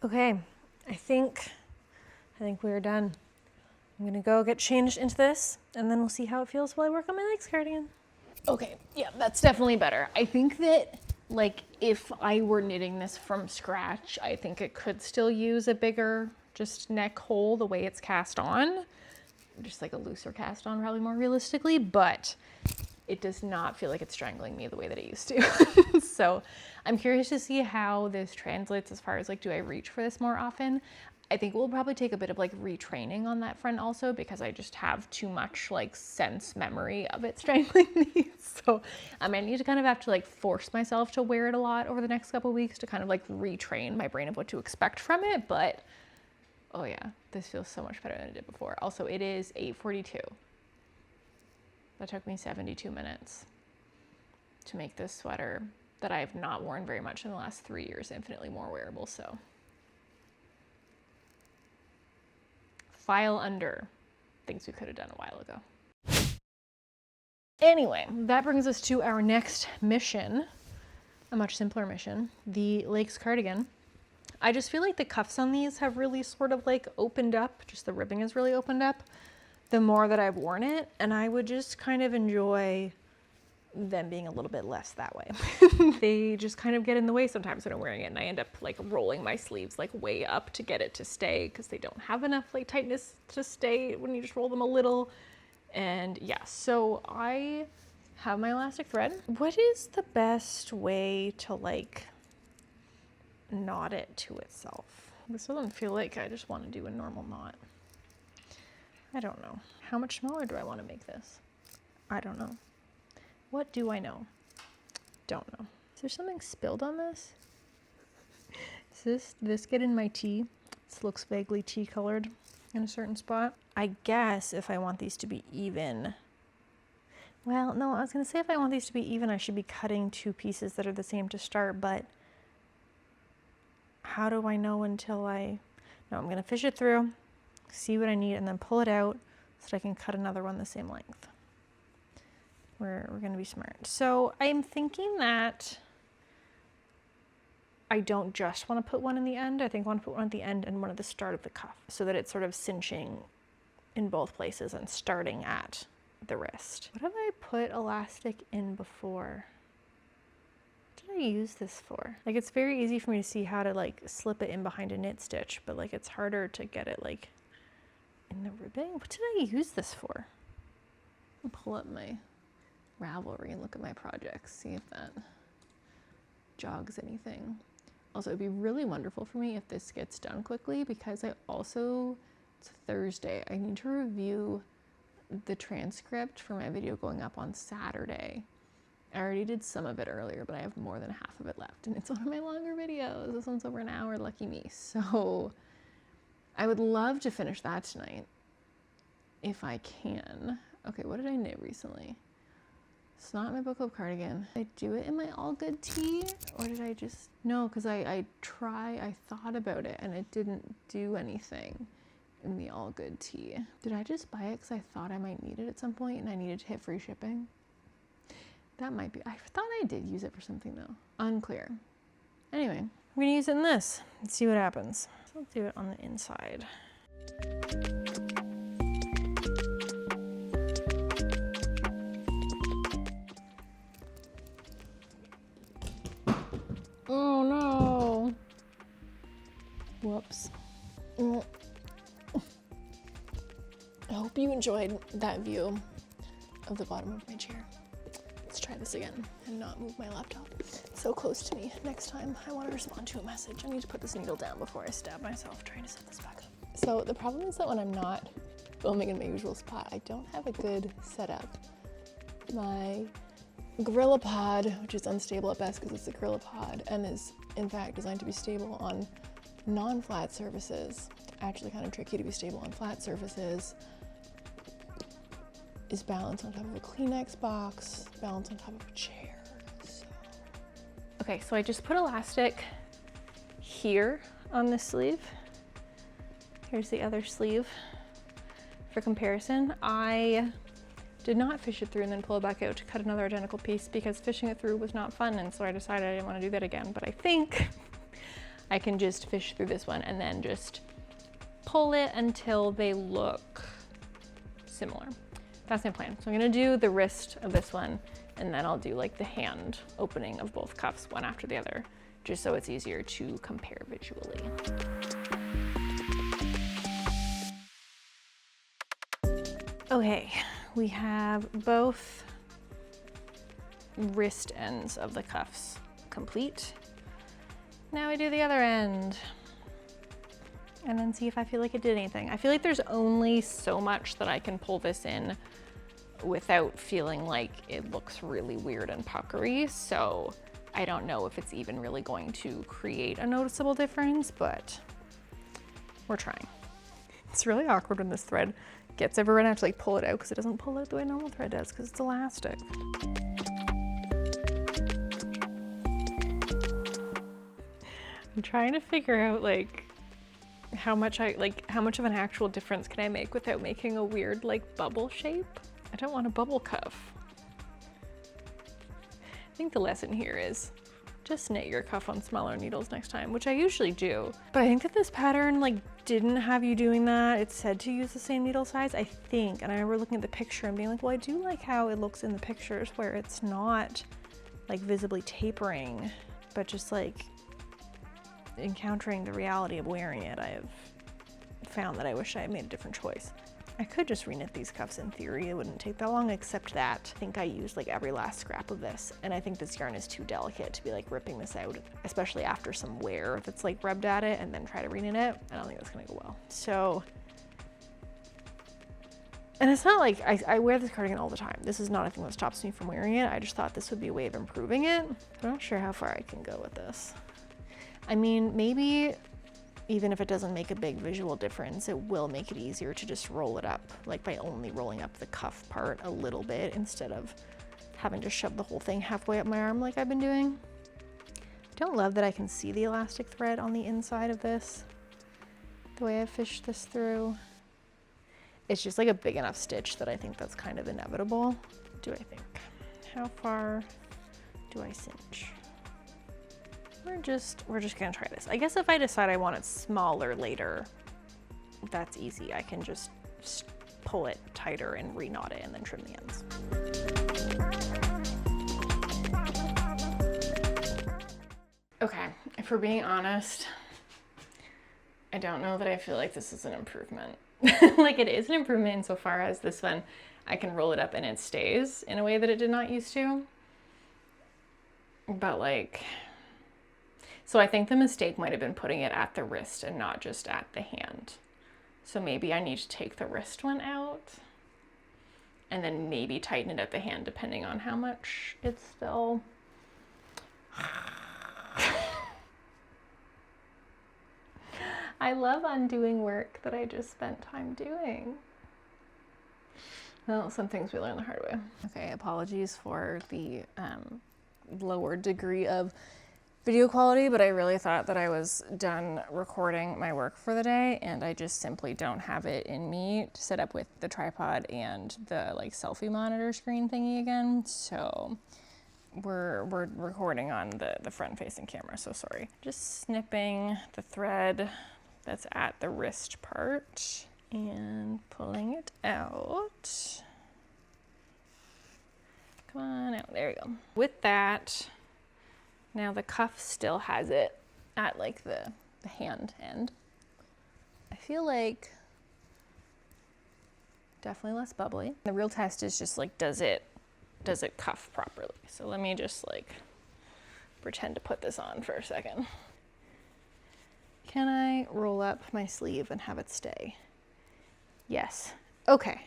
Okay, I think we're done. I'm gonna go get changed into this, and then we'll see how it feels while I work on my next cardigan. Okay, yeah, that's definitely better. I think that like if I were knitting this from scratch, I think it could still use a bigger just neck hole the way it's cast on. just like a looser cast on probably more realistically, but it does not feel like it's strangling me the way that it used to. So I'm curious to see how this translates as far as like, do I reach for this more often? I think we'll probably take a bit of like retraining on that front also, because I just have too much like sense memory of it strangling me. So I need to kind of have to like force myself to wear it a lot over the next couple of weeks to kind of like retrain my brain of what to expect from it. But oh yeah, this feels so much better than it did before. Also, it is 8:42. That took me 72 minutes to make this sweater that I have not worn very much in the last 3 years, infinitely more wearable. So file under things we could have done a while ago. Anyway, that brings us to our next mission, a much simpler mission, the Lakes cardigan. I just feel like the cuffs on these have really sort of like opened up, just the ribbing has really opened up the more that I've worn it, and I would just kind of enjoy them being a little bit less that way. They just kind of get in the way sometimes when I'm wearing it, and I end up like rolling my sleeves like way up to get it to stay, because they don't have enough like tightness to stay when you just roll them a little. And yeah, so I have my elastic thread. What is the best way to like knot it to itself? This doesn't feel like I just want to do a normal knot. I don't know. How much smaller do I want to make this? I don't know. What do I know? Don't know. Is there something spilled on this? Does this get in my tea? This looks vaguely tea colored in a certain spot. I guess if I want these to be even, well, no, I was gonna say if I want these to be even, I should be cutting two pieces that are the same to start, but how do I know until no, I'm gonna fish it through, see what I need, and then pull it out so that I can cut another one the same length. We're gonna be smart. So I'm thinking that I don't just want to put one in the end. I think I want to put one at the end and one at the start of the cuff, so that it's sort of cinching in both places and starting at the wrist. What have I put elastic in before? What did I use this for? Like, it's very easy for me to see how to like slip it in behind a knit stitch, but like it's harder to get it like in the ribbing. What did I use this for? I'll pull up my Ravelry and look at my projects, see if that jogs anything. Also, it'd be really wonderful for me if this gets done quickly, because it's Thursday. I need to review the transcript for my video going up on Saturday. I already did some of it earlier, but I have more than half of it left, and it's one of my longer videos. This one's over an hour, lucky me. So I would love to finish that tonight if I can. Okay, what did I knit recently? It's not my book club cardigan. Did I do it in my all good tee, or did I just, no, because I thought about it and it didn't do anything in the all good tee. Did I just buy it because I thought I might need it at some point and I needed to hit free shipping? That might be, I thought I did use it for something though. Unclear. Anyway, I'm gonna use it in this and see what happens. So I'll do it on the inside. Oh no. Whoops. I hope you enjoyed that view of the bottom of my chair. Let's try this again and not move my laptop so close to me. Next time I want to respond to a message, I need to put this needle down before I stab myself trying to set this back up. So the problem is that when I'm not filming in my usual spot, I don't have a good setup. My Gorilla Pod, which is unstable at best because it's a Gorilla Pod and is in fact designed to be stable on non-flat surfaces, actually kind of tricky to be stable on flat surfaces, is balanced on top of a Kleenex box, balanced on top of a chair. So. Okay, so I just put elastic here on this sleeve. Here's the other sleeve for comparison. I did not fish it through and then pull it back out to cut another identical piece because fishing it through was not fun, and so I decided I didn't want to do that again. But I think I can just fish through this one and then just pull it until they look similar. That's my plan. So I'm gonna do the wrist of this one, and then I'll do like the hand opening of both cuffs one after the other, just so it's easier to compare visually. Okay, we have both wrist ends of the cuffs complete. Now we do the other end and then see if I feel like it did anything. I feel like there's only so much that I can pull this in without feeling like it looks really weird and puckery. So I don't know if it's even really going to create a noticeable difference, but we're trying. It's really awkward when this thread gets everywhere and I have to like pull it out because it doesn't pull out the way normal thread does because it's elastic. I'm trying to figure out like how much of an actual difference can I make without making a weird like bubble shape. I don't want a bubble cuff. I think the lesson here is just knit your cuff on smaller needles next time, which I usually do. But I think that this pattern like didn't have you doing that. It said to use the same needle size, I think. And I remember looking at the picture and being like, well, I do like how it looks in the pictures where it's not like visibly tapering, but just like encountering the reality of wearing it, I have found that I wish I had made a different choice. I could just reknit these cuffs in theory. It wouldn't take that long, except that I think I used like every last scrap of this. And I think this yarn is too delicate to be like ripping this out, especially after some wear that's like rubbed at it and then try to reknit it. I don't think that's gonna go well. So, and it's not like I wear this cardigan all the time. This is not a thing that stops me from wearing it. I just thought this would be a way of improving it. I'm not sure how far I can go with this. I mean, maybe even if it doesn't make a big visual difference, it will make it easier to just roll it up, like by only rolling up the cuff part a little bit instead of having to shove the whole thing halfway up my arm like I've been doing. I don't love that I can see the elastic thread on the inside of this, the way I fished this through. It's just like a big enough stitch that I think that's kind of inevitable. Do I think? How far do I cinch? We're just gonna try this. I guess if I decide I want it smaller later, that's easy. I can just pull it tighter and reknot it and then trim the ends. Okay, if we're being honest, I don't know that I feel like this is an improvement. Like it is an improvement insofar as this one, I can roll it up and it stays in a way that it did not used to. But like, so I think the mistake might have been putting it at the wrist and not just at the hand. So maybe I need to take the wrist one out and then maybe tighten it at the hand depending on how much it's still. I love undoing work that I just spent time doing. Well, some things we learn the hard way. Okay, apologies for the lower degree of video quality, but I really thought that I was done recording my work for the day and I just simply don't have it in me to set up with the tripod and the like selfie monitor screen thingy again. So we're recording on the front facing camera, so sorry. Just snipping the thread that's at the wrist part and pulling it out. Come on out, there we go. With that, now the cuff still has it at like the hand end. I feel like definitely less bubbly. The real test is just like, does it cuff properly? So let me just like pretend to put this on for a second. Can I roll up my sleeve and have it stay? Yes. Okay.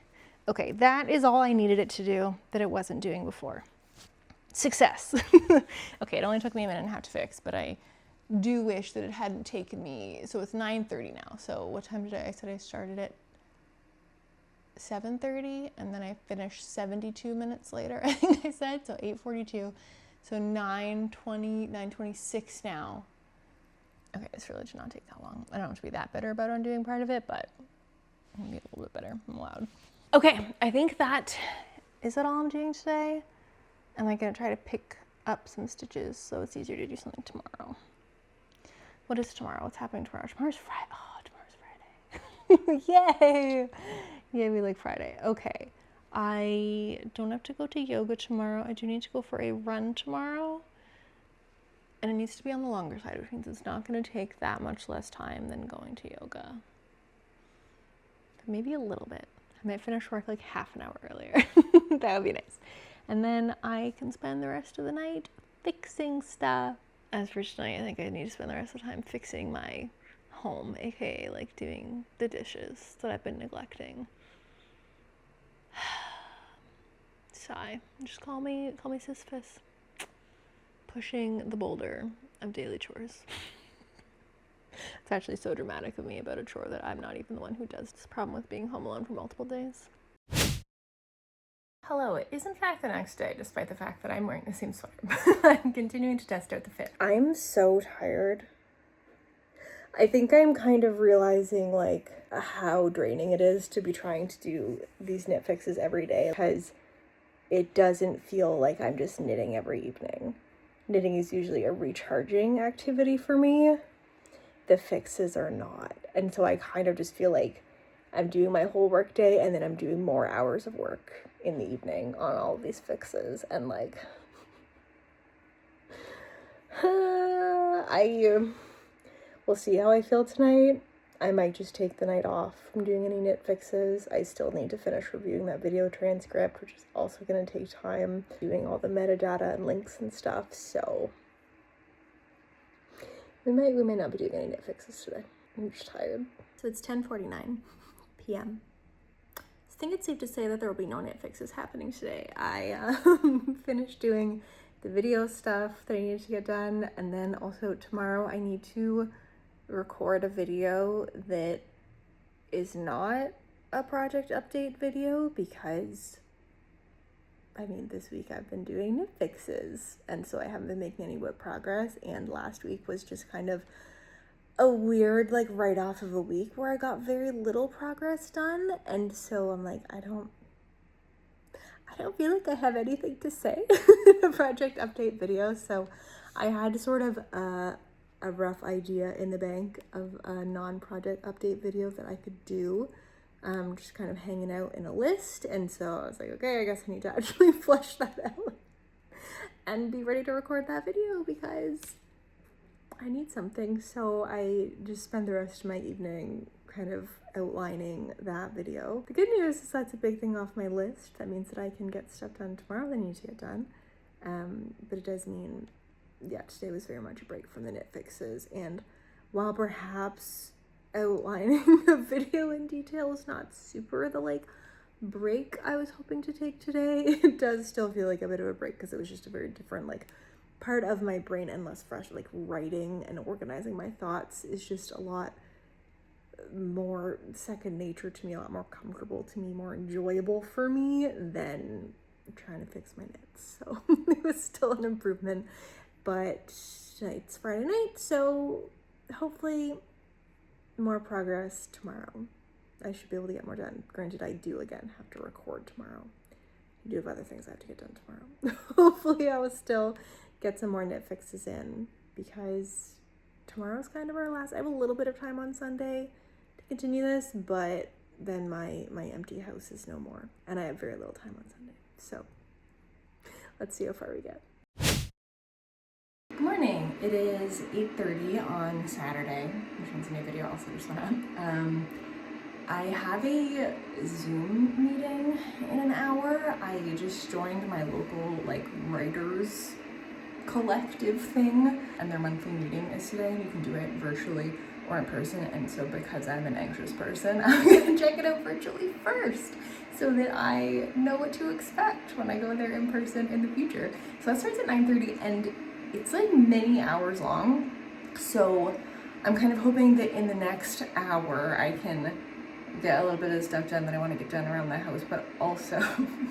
Okay, that is all I needed it to do that it wasn't doing before. Success. Okay, it only took me a minute and a half to fix, but I do wish that it hadn't taken me, so it's 9:30 now. So what time did I said I started at 7:30 and then I finished 72 minutes later, I think I said, so 8:42. So 9:20, 9:26 now. Okay, this really did not take that long. I don't have to be that bitter about undoing part of it, but maybe a little bit better. I'm allowed. Okay, I think that is it all I'm doing today. Am I gonna try to pick up some stitches so it's easier to do something tomorrow? What is tomorrow? What's happening tomorrow? Tomorrow's Friday. Oh, tomorrow's Friday. Yay! Yay, we like Friday. Okay, I don't have to go to yoga tomorrow. I do need to go for a run tomorrow. And it needs to be on the longer side, which means it's not going to take that much less time than going to yoga. Maybe a little bit. I might finish work like half an hour earlier. That would be nice. And then I can spend the rest of the night fixing stuff. As for tonight, I think I need to spend the rest of the time fixing my home, aka like doing the dishes that I've been neglecting. Sigh. Just call me Sisyphus. Pushing the boulder of daily chores. It's actually so dramatic of me about a chore that I'm not even the one who does. This problem with being home alone for multiple days. Hello, it is in fact the next day, despite the fact that I'm wearing the same sweater. I'm continuing to test out the fit. I'm so tired. I think I'm kind of realizing like how draining it is to be trying to do these knit fixes every day, because it doesn't feel like I'm just knitting every evening. Knitting is usually a recharging activity for me. The fixes are not. And so I kind of just feel like I'm doing my whole work day and then I'm doing more hours of work in the evening on all of these fixes. And like, we'll see how I feel tonight. I might just take the night off from doing any knit fixes. I still need to finish reviewing that video transcript, which is also going to take time, doing all the metadata and links and stuff. So we may not be doing any knit fixes today. I'm just tired. So it's 10:49 p.m. I think it's safe to say that there will be no knit fixes happening today. I finished doing the video stuff that I needed to get done, and then also tomorrow I need to record a video that is not a project update video, because I mean, this week I've been doing knit fixes, and so I haven't been making any whip progress, and last week was just kind of a weird, like, right off of a week where I got very little progress done, and so I'm like, I don't feel like I have anything to say in a project update video, so I had sort of a rough idea in the bank of a non-project update video that I could do, just kind of hanging out in a list. And so I was like, okay, I guess I need to actually flesh that out and be ready to record that video, because I need something. So I just spend the rest of my evening kind of outlining that video. The good news is that's a big thing off my list. That means that I can get stuff done tomorrow that I need to get done. But it does mean, yeah, today was very much a break from the knit fixes. And while perhaps outlining a video in detail is not super the like break I was hoping to take today, it does still feel like a bit of a break, because it was just a very different like part of my brain and less fresh. Like writing and organizing my thoughts is just a lot more second nature to me, a lot more comfortable to me, more enjoyable for me than trying to fix my knits. So it was still an improvement, but tonight's Friday night, so hopefully more progress tomorrow. I should be able to get more done. Granted, I do again have to record tomorrow. I do have other things I have to get done tomorrow. Hopefully I will still get some more knit fixes in, because tomorrow's kind of our last. I have a little bit of time on Sunday to continue this, but then my empty house is no more, and I have very little time on Sunday. So let's see how far we get. Good morning. It is 8:30 on Saturday, which means a new video also just went up. I have a Zoom meeting in an hour. I just joined my local like writers collective thing, and their monthly meeting is today. You can do it virtually or in person, and so because I'm an anxious person, I'm gonna check it out virtually first so that I know what to expect when I go there in person in the future. So that starts at 9:30, and it's like many hours long, so I'm kind of hoping that in the next hour I can get a little bit of stuff done that I want to get done around the house, but also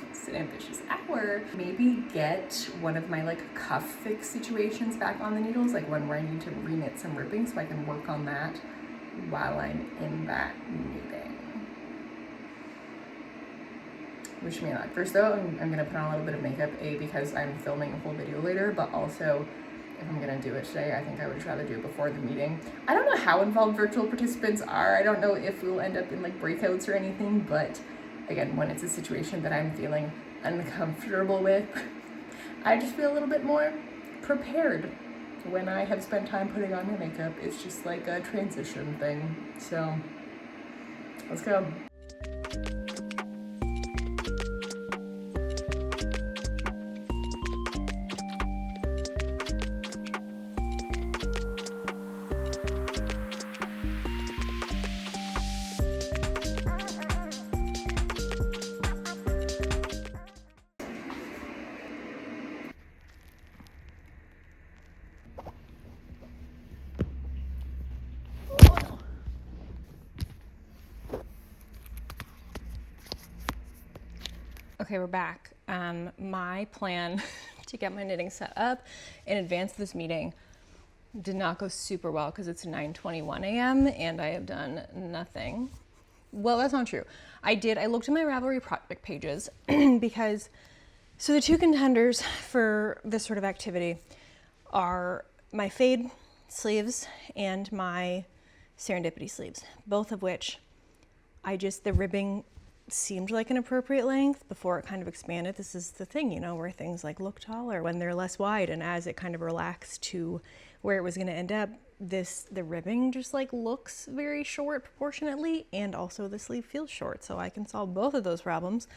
it's an ambitious hour. Maybe get one of my like cuff fix situations back on the needles, like one where I need to reknit some ribbing, so I can work on that while I'm in that knitting. Wish me luck. First though, I'm gonna put on a little bit of makeup, because I'm filming a whole video later, but also if I'm gonna do it today, I think I would just rather do it before the meeting. I don't know how involved virtual participants are. I don't know if we'll end up in like breakouts or anything, but again, when it's a situation that I'm feeling uncomfortable with, I just feel a little bit more prepared when I have spent time putting on my makeup. It's just like a transition thing. So let's go. Okay, we're back. My plan to get my knitting set up in advance of this meeting did not go super well because it's 9:21 a.m. and I have done nothing. Well, that's not true. I looked at my Ravelry project pages because, so the two contenders for this sort of activity are my fade sleeves and my Serendipity sleeves, both of which the ribbing seemed like an appropriate length before it kind of expanded. This is the thing, you know, where things like look taller when they're less wide, and as it kind of relaxed to where it was going to end up, the ribbing just like looks very short proportionately, and also the sleeve feels short. So I can solve both of those problems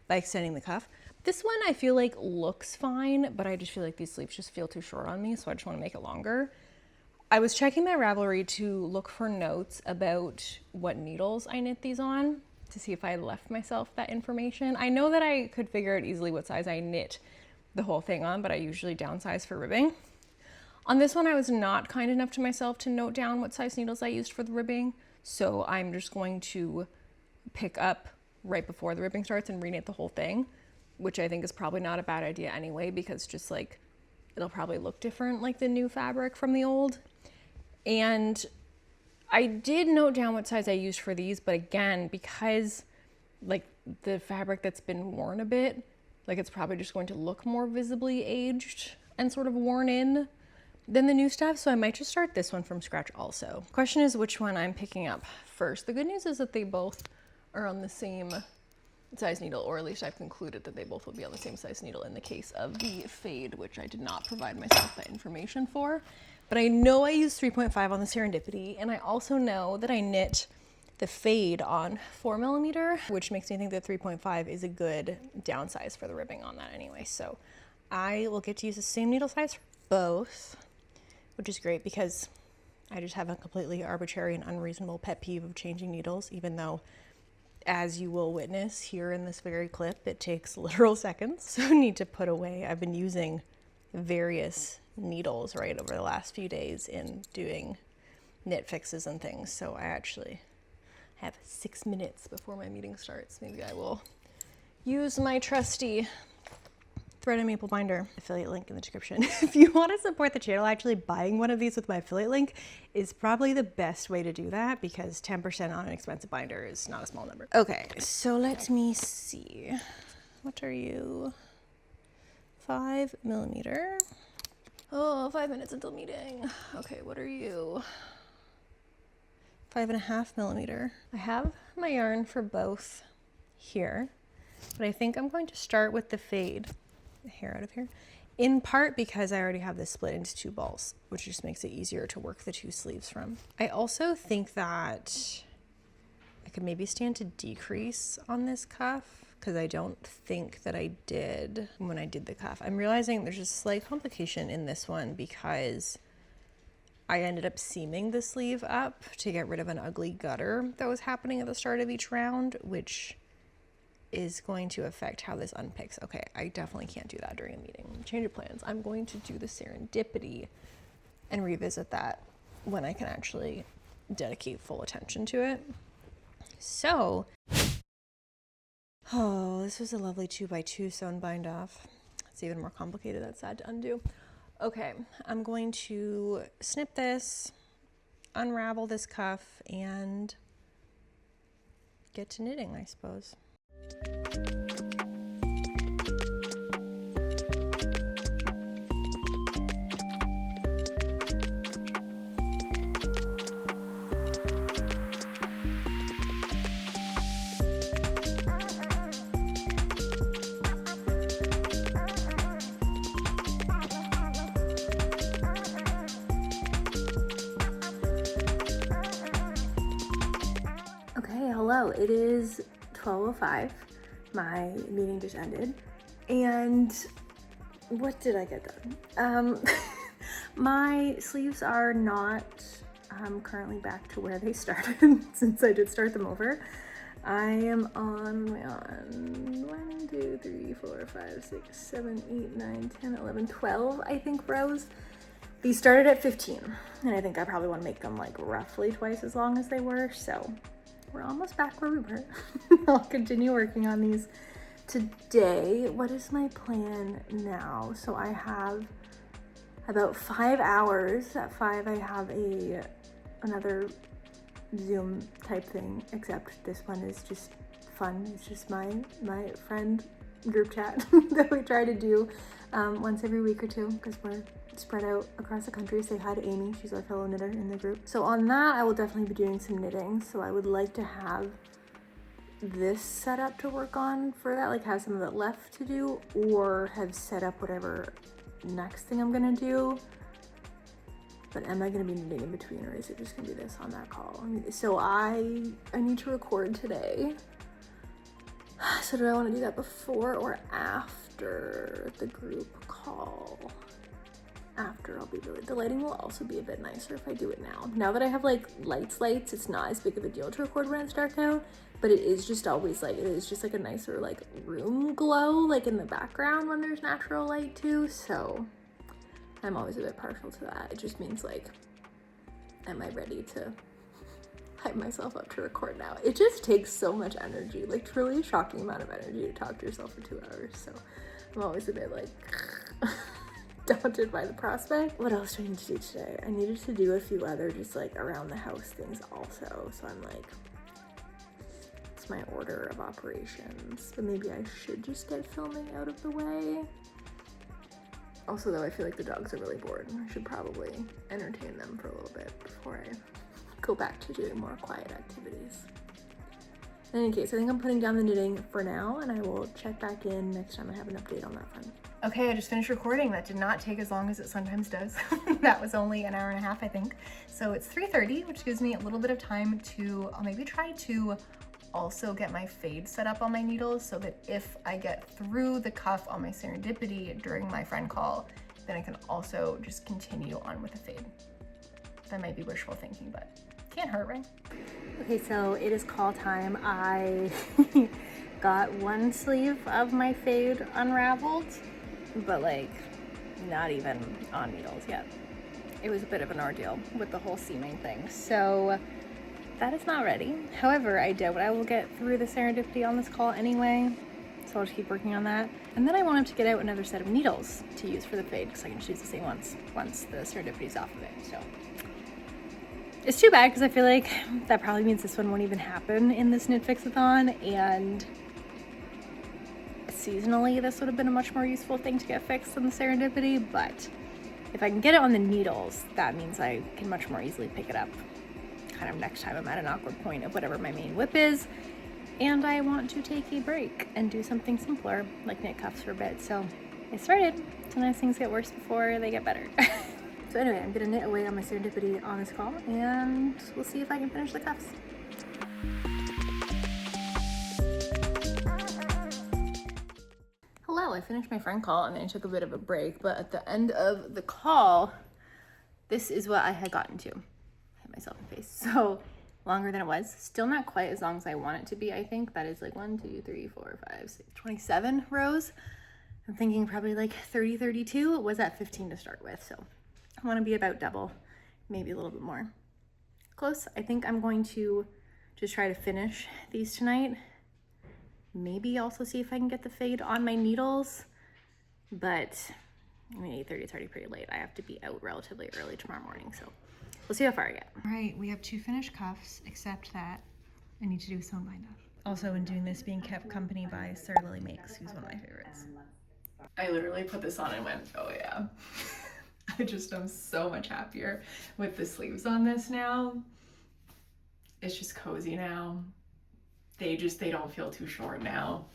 by extending the cuff. This one I feel like looks fine, but I just feel like these sleeves just feel too short on me, so I just want to make it longer. I was checking my Ravelry to look for notes about what needles I knit these on to see if I had left myself that information. I know that I could figure out easily what size I knit the whole thing on, but I usually downsize for ribbing. On this one, I was not kind enough to myself to note down what size needles I used for the ribbing, so I'm just going to pick up right before the ribbing starts and reknit the whole thing, which I think is probably not a bad idea anyway, because just like it'll probably look different like the new fabric from the old. And I did note down what size I used for these, but again, because like the fabric that's been worn a bit, like it's probably just going to look more visibly aged and sort of worn in than the new stuff. So I might just start this one from scratch also. Question is which one I'm picking up first. The good news is that they both are on the same size needle, or at least I've concluded that they both will be on the same size needle in the case of the fade, which I did not provide myself that information for. But I know I used 3.5 on the Serendipity, and I also know that I knit the fade on 4mm, which makes me think that 3.5 is a good downsize for the ribbing on that anyway. So I will get to use the same needle size for both, which is great because I just have a completely arbitrary and unreasonable pet peeve of changing needles, even though, as you will witness here in this very clip, it takes literal seconds. So I need to put away. I've been using various needles right over the last few days in doing knit fixes and things. So I actually have 6 minutes before my meeting starts. Maybe I will use my trusty thread and maple binder. Affiliate link in the description. If you want to support the channel, actually buying one of these with my affiliate link is probably the best way to do that, because 10% on an expensive binder is not a small number. Okay, so let me see. What are you? 5mm. Oh, 5 minutes until meeting. Okay, what are you? 5.5mm. I have my yarn for both here, but I think I'm going to start with the fade. The hair out of here. In part because I already have this split into 2 balls, which just makes it easier to work the 2 sleeves from. I also think that I could maybe stand to decrease on this cuff, because I don't think that I did when I did the cuff. I'm realizing there's a slight complication in this one because I ended up seaming the sleeve up to get rid of an ugly gutter that was happening at the start of each round, which is going to affect how this unpicks. Okay, I definitely can't do that during a meeting. Change of plans. I'm going to do the Serendipity and revisit that when I can actually dedicate full attention to it. So, oh, this was a lovely 2x2 sewn bind off. It's even more complicated. That's sad to undo. Okay, I'm going to snip this, unravel this cuff, and get to knitting, I suppose. Okay, hello. It is 12:05. My meeting just ended, and what did I get done? My sleeves are not currently back to where they started since I did start them over. I am on 1, 2, 3, 4, 5, 6, 7, 8, 9, 10, 11, 12, I think, rows. These started at 15, and I think I probably want to make them like roughly twice as long as they were, so we're almost back where we were. I'll continue working on these today, what is my plan now? So I have about 5 hours. At 5 I have another Zoom type thing, except this one is just fun. It's just my friend group chat that we try to do once every week or two, because we're spread out across the country. Say hi to Amy, she's our fellow knitter in the group. So on that, I will definitely be doing some knitting. So I would like to have this set up to work on for that, like have some of it left to do, or have set up whatever next thing I'm gonna do. But am I gonna be knitting in between, or is it just gonna be this on that call? So I need to record today. So do I want to do that before or after the group call? After, I'll be really, the lighting will also be a bit nicer if I do it now. Now that I have like lights, it's not as big of a deal to record when it's dark out, but it is just always like, it is just like a nicer like room glow, like in the background when there's natural light too. So I'm always a bit partial to that. It just means like, am I ready to hype myself up to record now? It just takes so much energy, like truly a shocking amount of energy to talk to yourself for 2 hours. So I'm always a bit like daunted by the prospect. What else do I need to do today? I needed to do a few other just like around the house things also. So I'm like, it's my order of operations, but maybe I should just get filming out of the way. Also though, I feel like the dogs are really bored and I should probably entertain them for a little bit before I go back to doing more quiet activities. In any case, I think I'm putting down the knitting for now, and I will check back in next time I have an update on that front. Okay, I just finished recording. That did not take as long as it sometimes does. That was only an hour and a half, I think. So it's 3:30, which gives me a little bit of time to, I'll maybe try to also get my fade set up on my needles so that if I get through the cuff on my Serendipity during my friend call, then I can also just continue on with the fade. That might be wishful thinking, but can't hurt, right? Okay, so it is call time. I got one sleeve of my fade unraveled, but like not even on needles yet. It was a bit of an ordeal with the whole seaming thing. So that is not ready. However, I did what I will get through the Serendipity on this call anyway. So I'll just keep working on that. And then I wanted to get out another set of needles to use for the fade because I can choose the same ones once the Serendipity's off of it. So it's too bad because I feel like that probably means this one won't even happen in this Knit Fix-a-thon, and seasonally this would have been a much more useful thing to get fixed than the Serendipity, but if I can get it on the needles, that means I can much more easily pick it up kind of next time I'm at an awkward point of whatever my main whip is, and I want to take a break and do something simpler like knit cuffs for a bit. So it started. Sometimes things get worse before they get better. So anyway, I'm gonna knit away on my Serendipity on this call, and we'll see if I can finish the cuffs. Hello, I finished my friend call and then I took a bit of a break, but at the end of the call, this is what I had gotten to. I hit myself in the face. So longer than it was. Still not quite as long as I want it to be, I think. That is like 1, 2, 3, 4, 5, 6, 27 rows. I'm thinking probably like 30, 32. It was at 15 to start with, so I want to be about double, maybe a little bit more. Close. I think I'm going to just try to finish these tonight. Maybe also see if I can get the fade on my needles, but I mean 8:30 is already pretty late. I have to be out relatively early tomorrow morning, so we'll see how far I get. All right, we have 2 finished cuffs, except that I need to do sewn bind off. Also in doing this, being kept company by Sir Lilly Makes, who's one of my favorites. I literally put this on and went, oh yeah. I just am so much happier with the sleeves on this now. It's just cozy now. They don't feel too short now.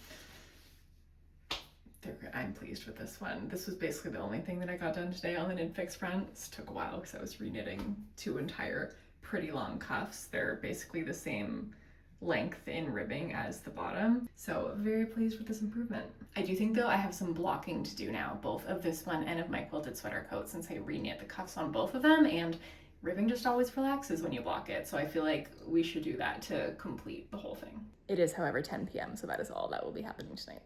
I'm pleased with this one. This was basically the only thing that I got done today on the Knit Fix front. This took a while because I was reknitting 2 entire pretty long cuffs. They're basically the same length in ribbing as the bottom. So very pleased with this improvement. I do think though I have some blocking to do now, both of this one and of my quilted sweater coat, since I reknit the cuffs on both of them, and ribbing just always relaxes when you block it. So I feel like we should do that to complete the whole thing. It is, however, 10 p.m. so that is all that will be happening tonight.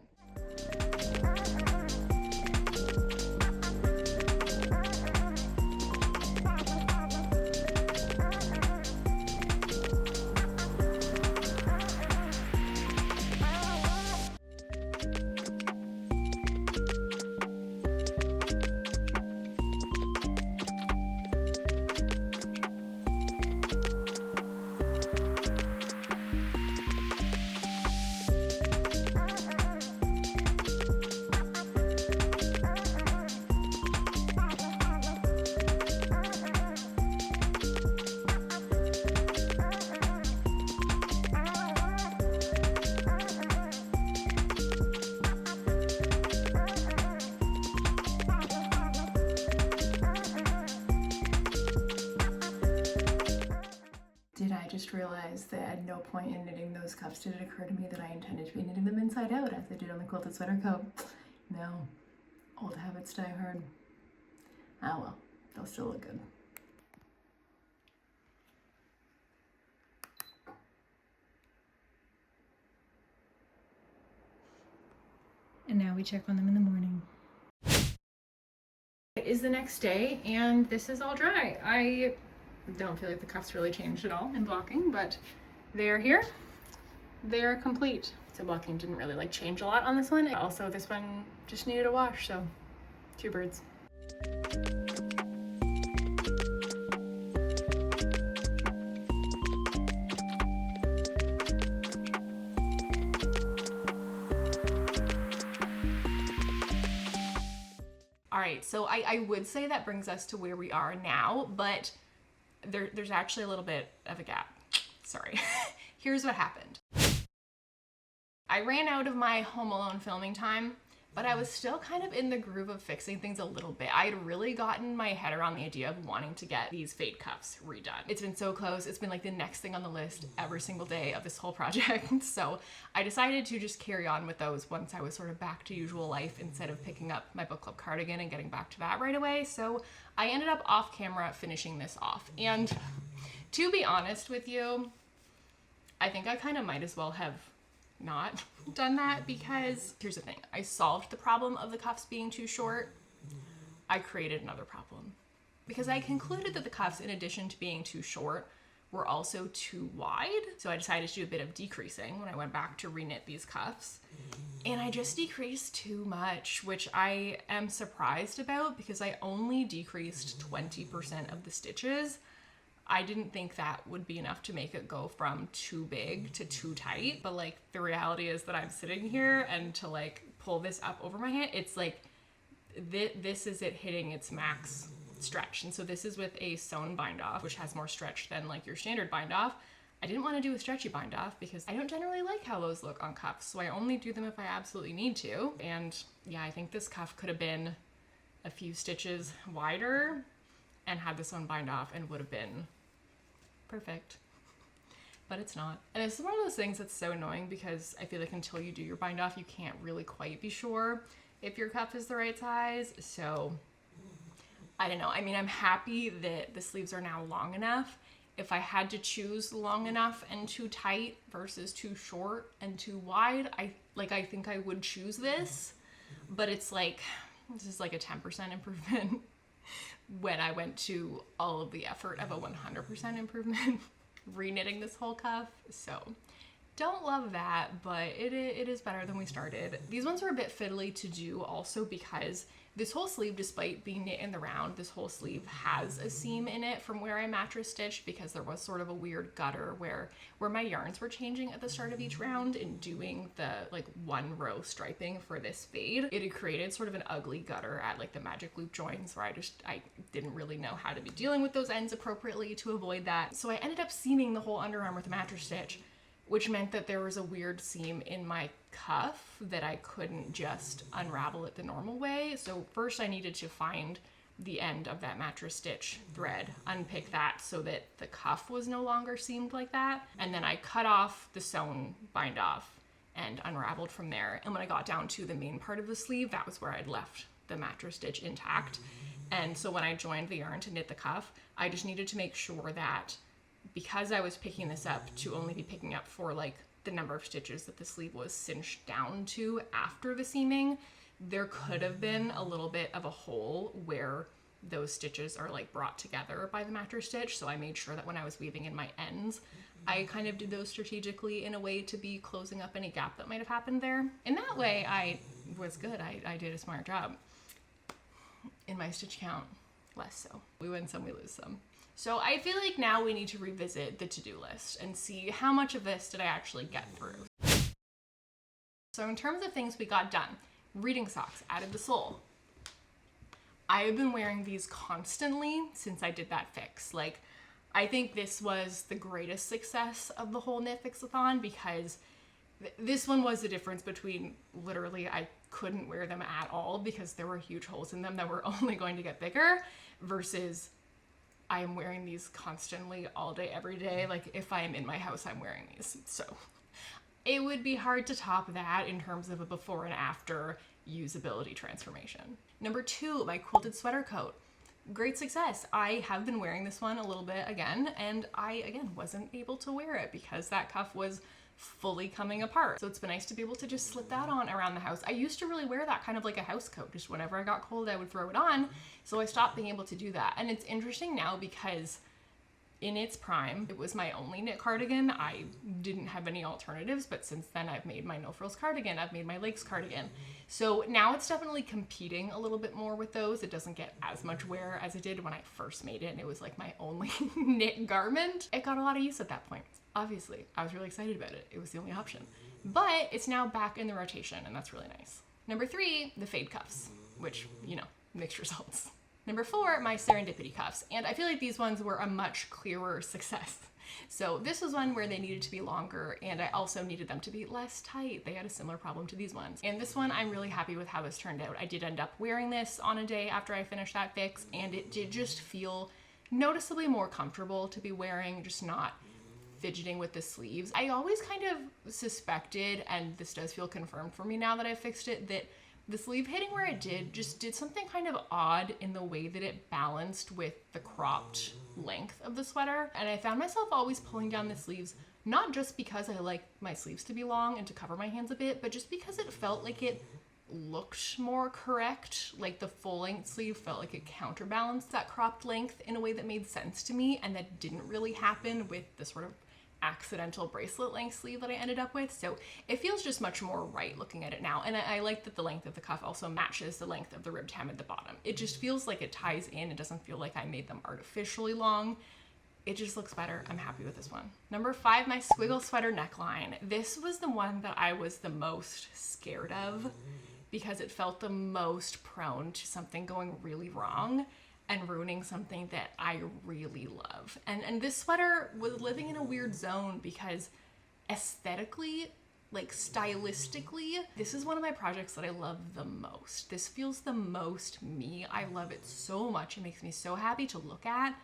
realized that at no point in knitting those cuffs did it occur to me that I intended to be knitting them inside out as I did on the quilted sweater coat. No, old habits die hard. Ah well, they'll still look good. And now we check on them in the morning. It is the next day and this is all dry. I don't feel like the cuffs really changed at all in blocking, but they're here. They're complete. So blocking didn't really like change a lot on this one. Also, this one just needed a wash, so 2 birds. All right, so I would say that brings us to where we are now, but there's actually a little bit of a gap. Sorry. Here's what happened. I ran out of my Home Alone filming time, but I was still kind of in the groove of fixing things a little bit. I had really gotten my head around the idea of wanting to get these fade cuffs redone. It's been so close. It's been like the next thing on the list every single day of this whole project. So I decided to just carry on with those once I was sort of back to usual life instead of picking up my book club cardigan and getting back to that right away. So I ended up off camera finishing this off. And to be honest with you, I think I kind of might as well have not done that, because here's the thing. I solved the problem of the cuffs being too short. I created another problem because I concluded that the cuffs, in addition to being too short, were also too wide. So I decided to do a bit of decreasing when I went back to reknit these cuffs, and I just decreased too much, which I am surprised about because I only decreased 20% of the stitches. I didn't think that would be enough to make it go from too big to too tight. But like the reality is that I'm sitting here, and to like pull this up over my hand, it's like this is it hitting its max stretch. And so this is with a sewn bind off, which has more stretch than like your standard bind off. I didn't want to do a stretchy bind off because I don't generally like how those look on cuffs. So I only do them if I absolutely need to. And yeah, I think this cuff could have been a few stitches wider and had this one bind off and would have been perfect, but it's not. And it's one of those things that's so annoying because I feel like until you do your bind off, you can't really quite be sure if your cuff is the right size. So I don't know. I mean, I'm happy that the sleeves are now long enough. If I had to choose long enough and too tight versus too short and too wide, I think I would choose this, but it's like, this is like a 10% improvement when I went to all of the effort of a 100% improvement reknitting this whole cuff. So don't love that, but it is better than we started. These ones were a bit fiddly to do also because this whole sleeve, despite being knit in the round, this whole sleeve has a seam in it from where I mattress stitched, because there was sort of a weird gutter where my yarns were changing at the start of each round and doing the like 1 row striping for this fade. It had created sort of an ugly gutter at like the magic loop joins where I didn't really know how to be dealing with those ends appropriately to avoid that. So I ended up seaming the whole underarm with a mattress stitch, which meant that there was a weird seam in my cuff that I couldn't just unravel it the normal way. So first I needed to find the end of that mattress stitch thread, unpick that so that the cuff was no longer seamed like that. And then I cut off the sewn bind off and unraveled from there. And when I got down to the main part of the sleeve, that was where I'd left the mattress stitch intact. And so when I joined the yarn to knit the cuff, I just needed to make sure that because I was picking this up to only be picking up for like the number of stitches that the sleeve was cinched down to after the seaming, there could have been a little bit of a hole where those stitches are like brought together by the mattress stitch. So I made sure that when I was weaving in my ends, I kind of did those strategically in a way to be closing up any gap that might have happened there. In that way, I was good. I did a smart job. In my stitch count, less so. We win some, we lose some. So I feel like now we need to revisit the to-do list and see how much of this did I actually get through. So in terms of things we got done, reading socks, added the sole. I have been wearing these constantly since I did that fix. Like, I think this was the greatest success of the whole knit fix-a-thon because this one was the difference between literally I couldn't wear them at all because there were huge holes in them that were only going to get bigger versus I'm wearing these constantly all day, every day. Like if I am in my house, I'm wearing these. So it would be hard to top that in terms of a before and after usability transformation. Number 2, my quilted sweater coat. Great success. I have been wearing this one a little bit again, and I, again, wasn't able to wear it because that cuff was fully coming apart. So it's been nice to be able to just slip that on around the house. I used to really wear that kind of like a house coat. Just whenever I got cold, I would throw it on. So I stopped being able to do that. And it's interesting now because in its prime, it was my only knit cardigan. I didn't have any alternatives, but since then I've made my no frills cardigan, I've made my Lakes cardigan. So now it's definitely competing a little bit more with those. It doesn't get as much wear as it did when I first made it, and it was like my only knit garment. It got a lot of use at that point. Obviously, I was really excited about it. It was the only option. But it's now back in the rotation, and that's really nice. Number 3, the fade cuffs, which, you know, mixed results. Number 4, my Serendipity cuffs, and I feel like these ones were a much clearer success. So this was one where they needed to be longer, and I also needed them to be less tight. They had a similar problem to these ones. And this one, I'm really happy with how this turned out. I did end up wearing this on a day after I finished that fix, and it did just feel noticeably more comfortable to be wearing, just not fidgeting with the sleeves. I always kind of suspected, and this does feel confirmed for me now that I've fixed it, that the sleeve hitting where it did just did something kind of odd in the way that it balanced with the cropped length of the sweater. And I found myself always pulling down the sleeves, not just because I like my sleeves to be long and to cover my hands a bit, but just because it felt like it looked more correct. Like the full length sleeve felt like it counterbalanced that cropped length in a way that made sense to me, and that didn't really happen with the sort of accidental bracelet length sleeve that I ended up with. So it feels just much more right looking at it now. And I like that the length of the cuff also matches the length of the ribbed hem at the bottom. It just feels like it ties in. It doesn't feel like I made them artificially long. It just looks better. I'm happy with this one. Number 5, my Squiggle Sweater neckline. This was the one that I was the most scared of because it felt the most prone to something going really wrong and ruining something that I really love. And this sweater was living in a weird zone because aesthetically, like stylistically, this is one of my projects that I love the most. This feels the most me. I love it so much. It makes me so happy to look at,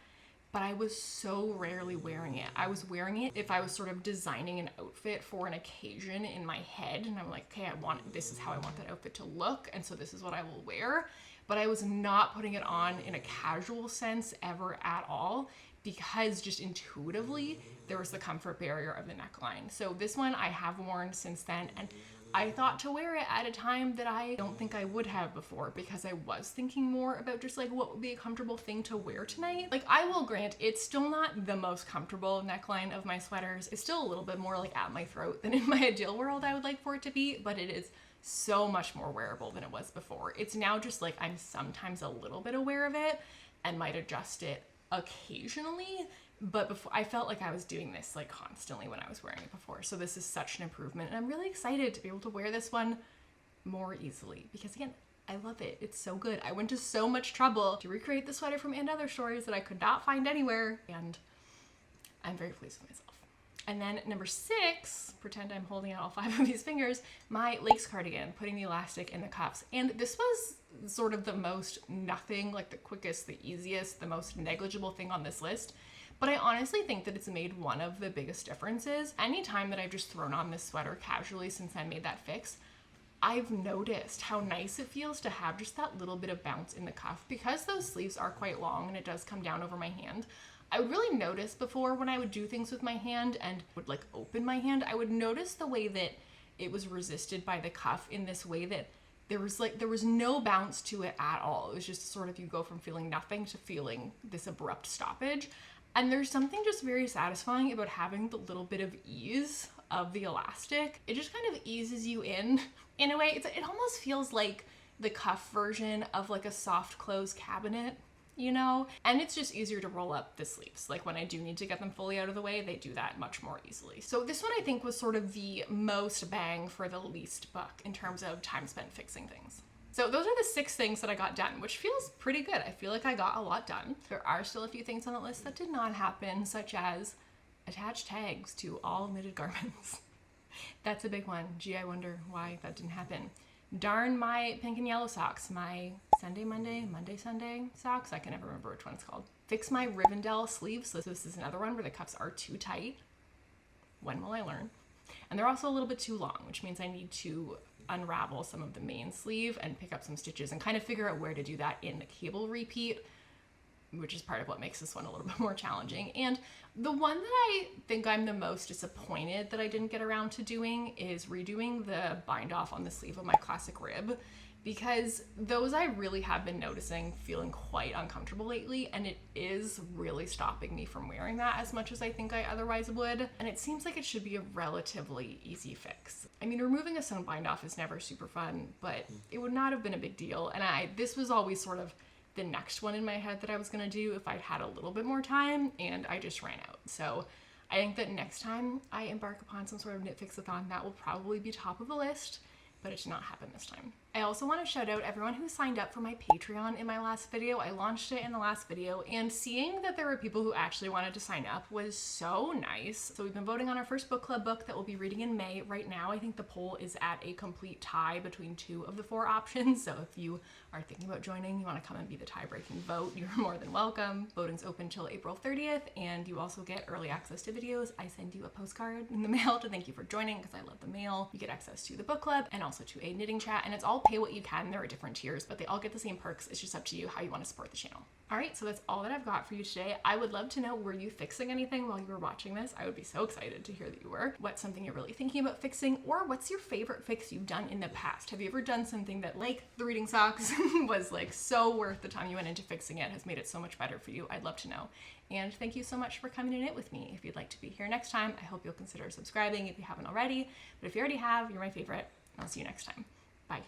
but I was so rarely wearing it. I was wearing it if I was sort of designing an outfit for an occasion in my head, and I'm like, okay, this is how I want that outfit to look, and so this is what I will wear. But I was not putting it on in a casual sense ever at all because just intuitively there was the comfort barrier of the neckline. So this one I have worn since then, and I thought to wear it at a time that I don't think I would have before because I was thinking more about just like what would be a comfortable thing to wear tonight. Like, I will grant it's still not the most comfortable neckline of my sweaters. It's still a little bit more like at my throat than in my ideal world I would like for it to be, but it is so much more wearable than it was before. It's now just like I'm sometimes a little bit aware of it and might adjust it occasionally, but before I felt like I was doing this like constantly when I was wearing it before. So this is such an improvement, and I'm really excited to be able to wear this one more easily because, again, I love it. It's so good. I went to so much trouble to recreate the sweater from And Other Stories that I could not find anywhere, and I'm very pleased with myself. And then number 6, pretend I'm holding out all 5 of these fingers, my Lakes cardigan, putting the elastic in the cuffs. And this was sort of the most nothing, like the quickest, the easiest, the most negligible thing on this list. But I honestly think that it's made one of the biggest differences. Anytime that I've just thrown on this sweater casually since I made that fix, I've noticed how nice it feels to have just that little bit of bounce in the cuff. Because those sleeves are quite long and it does come down over my hand, I would really notice before when I would do things with my hand and would like open my hand, I would notice the way that it was resisted by the cuff in this way that there was no bounce to it at all. It was just sort of, you go from feeling nothing to feeling this abrupt stoppage. And there's something just very satisfying about having the little bit of ease of the elastic. It just kind of eases you in a way. It almost feels like the cuff version of like a soft close cabinet, you know? And it's just easier to roll up the sleeves. Like when I do need to get them fully out of the way, they do that much more easily. So this one I think was sort of the most bang for the least buck in terms of time spent fixing things. So those are the 6 things that I got done, which feels pretty good. I feel like I got a lot done. There are still a few things on the list that did not happen, such as attach tags to all knitted garments. That's a big one. Gee, I wonder why that didn't happen. darn my pink and yellow socks, my Sunday, Monday, Monday, Sunday socks. I can never remember which one it's called. Fix my Rivendell sleeves. So this is another one where the cuffs are too tight. When will I learn? And they're also a little bit too long, which means I need to unravel some of the main sleeve and pick up some stitches and kind of figure out where to do that in the cable repeat, which is part of what makes this one a little bit more challenging. And the one that I think I'm the most disappointed that I didn't get around to doing is redoing the bind off on the sleeve of my classic rib, because those I really have been noticing feeling quite uncomfortable lately, and it is really stopping me from wearing that as much as I think I otherwise would. And it seems like it should be a relatively easy fix. I mean, removing a sewn bind off is never super fun, but it would not have been a big deal. And this was always sort of the next one in my head that I was gonna do if I'd had a little bit more time, and I just ran out. So I think that next time I embark upon some sort of knit fix-a-thon, that will probably be top of the list, but it did not happen this time. I also want to shout out everyone who signed up for my Patreon in my last video. I launched it in the last video, and seeing that there were people who actually wanted to sign up was so nice. So we've been voting on our first book club book that we'll be reading in May. Right now, I think the poll is at a complete tie between 2 of the 4 options. So if you are thinking about joining, you want to come and be the tie-breaking vote, you're more than welcome. Voting's open till April 30th, and you also get early access to videos. I send you a postcard in the mail to thank you for joining, because I love the mail. You get access to the book club and also to a knitting chat, and it's all pay what you can. There are different tiers, but they all get the same perks. It's just up to you how you want to support the channel. All right, so that's all that I've got for you today. I would love to know, were you fixing anything while you were watching this? I would be so excited to hear that you were. What's something you're really thinking about fixing, or what's your favorite fix you've done in the past? Have you ever done something that, like the reading socks, was like so worth the time you went into fixing it, has made it so much better for you? I'd love to know. And thank you so much for coming to knit with me. If you'd like to be here next time, I hope you'll consider subscribing if you haven't already. But if you already have, you're my favorite. I'll see you next time. Bye.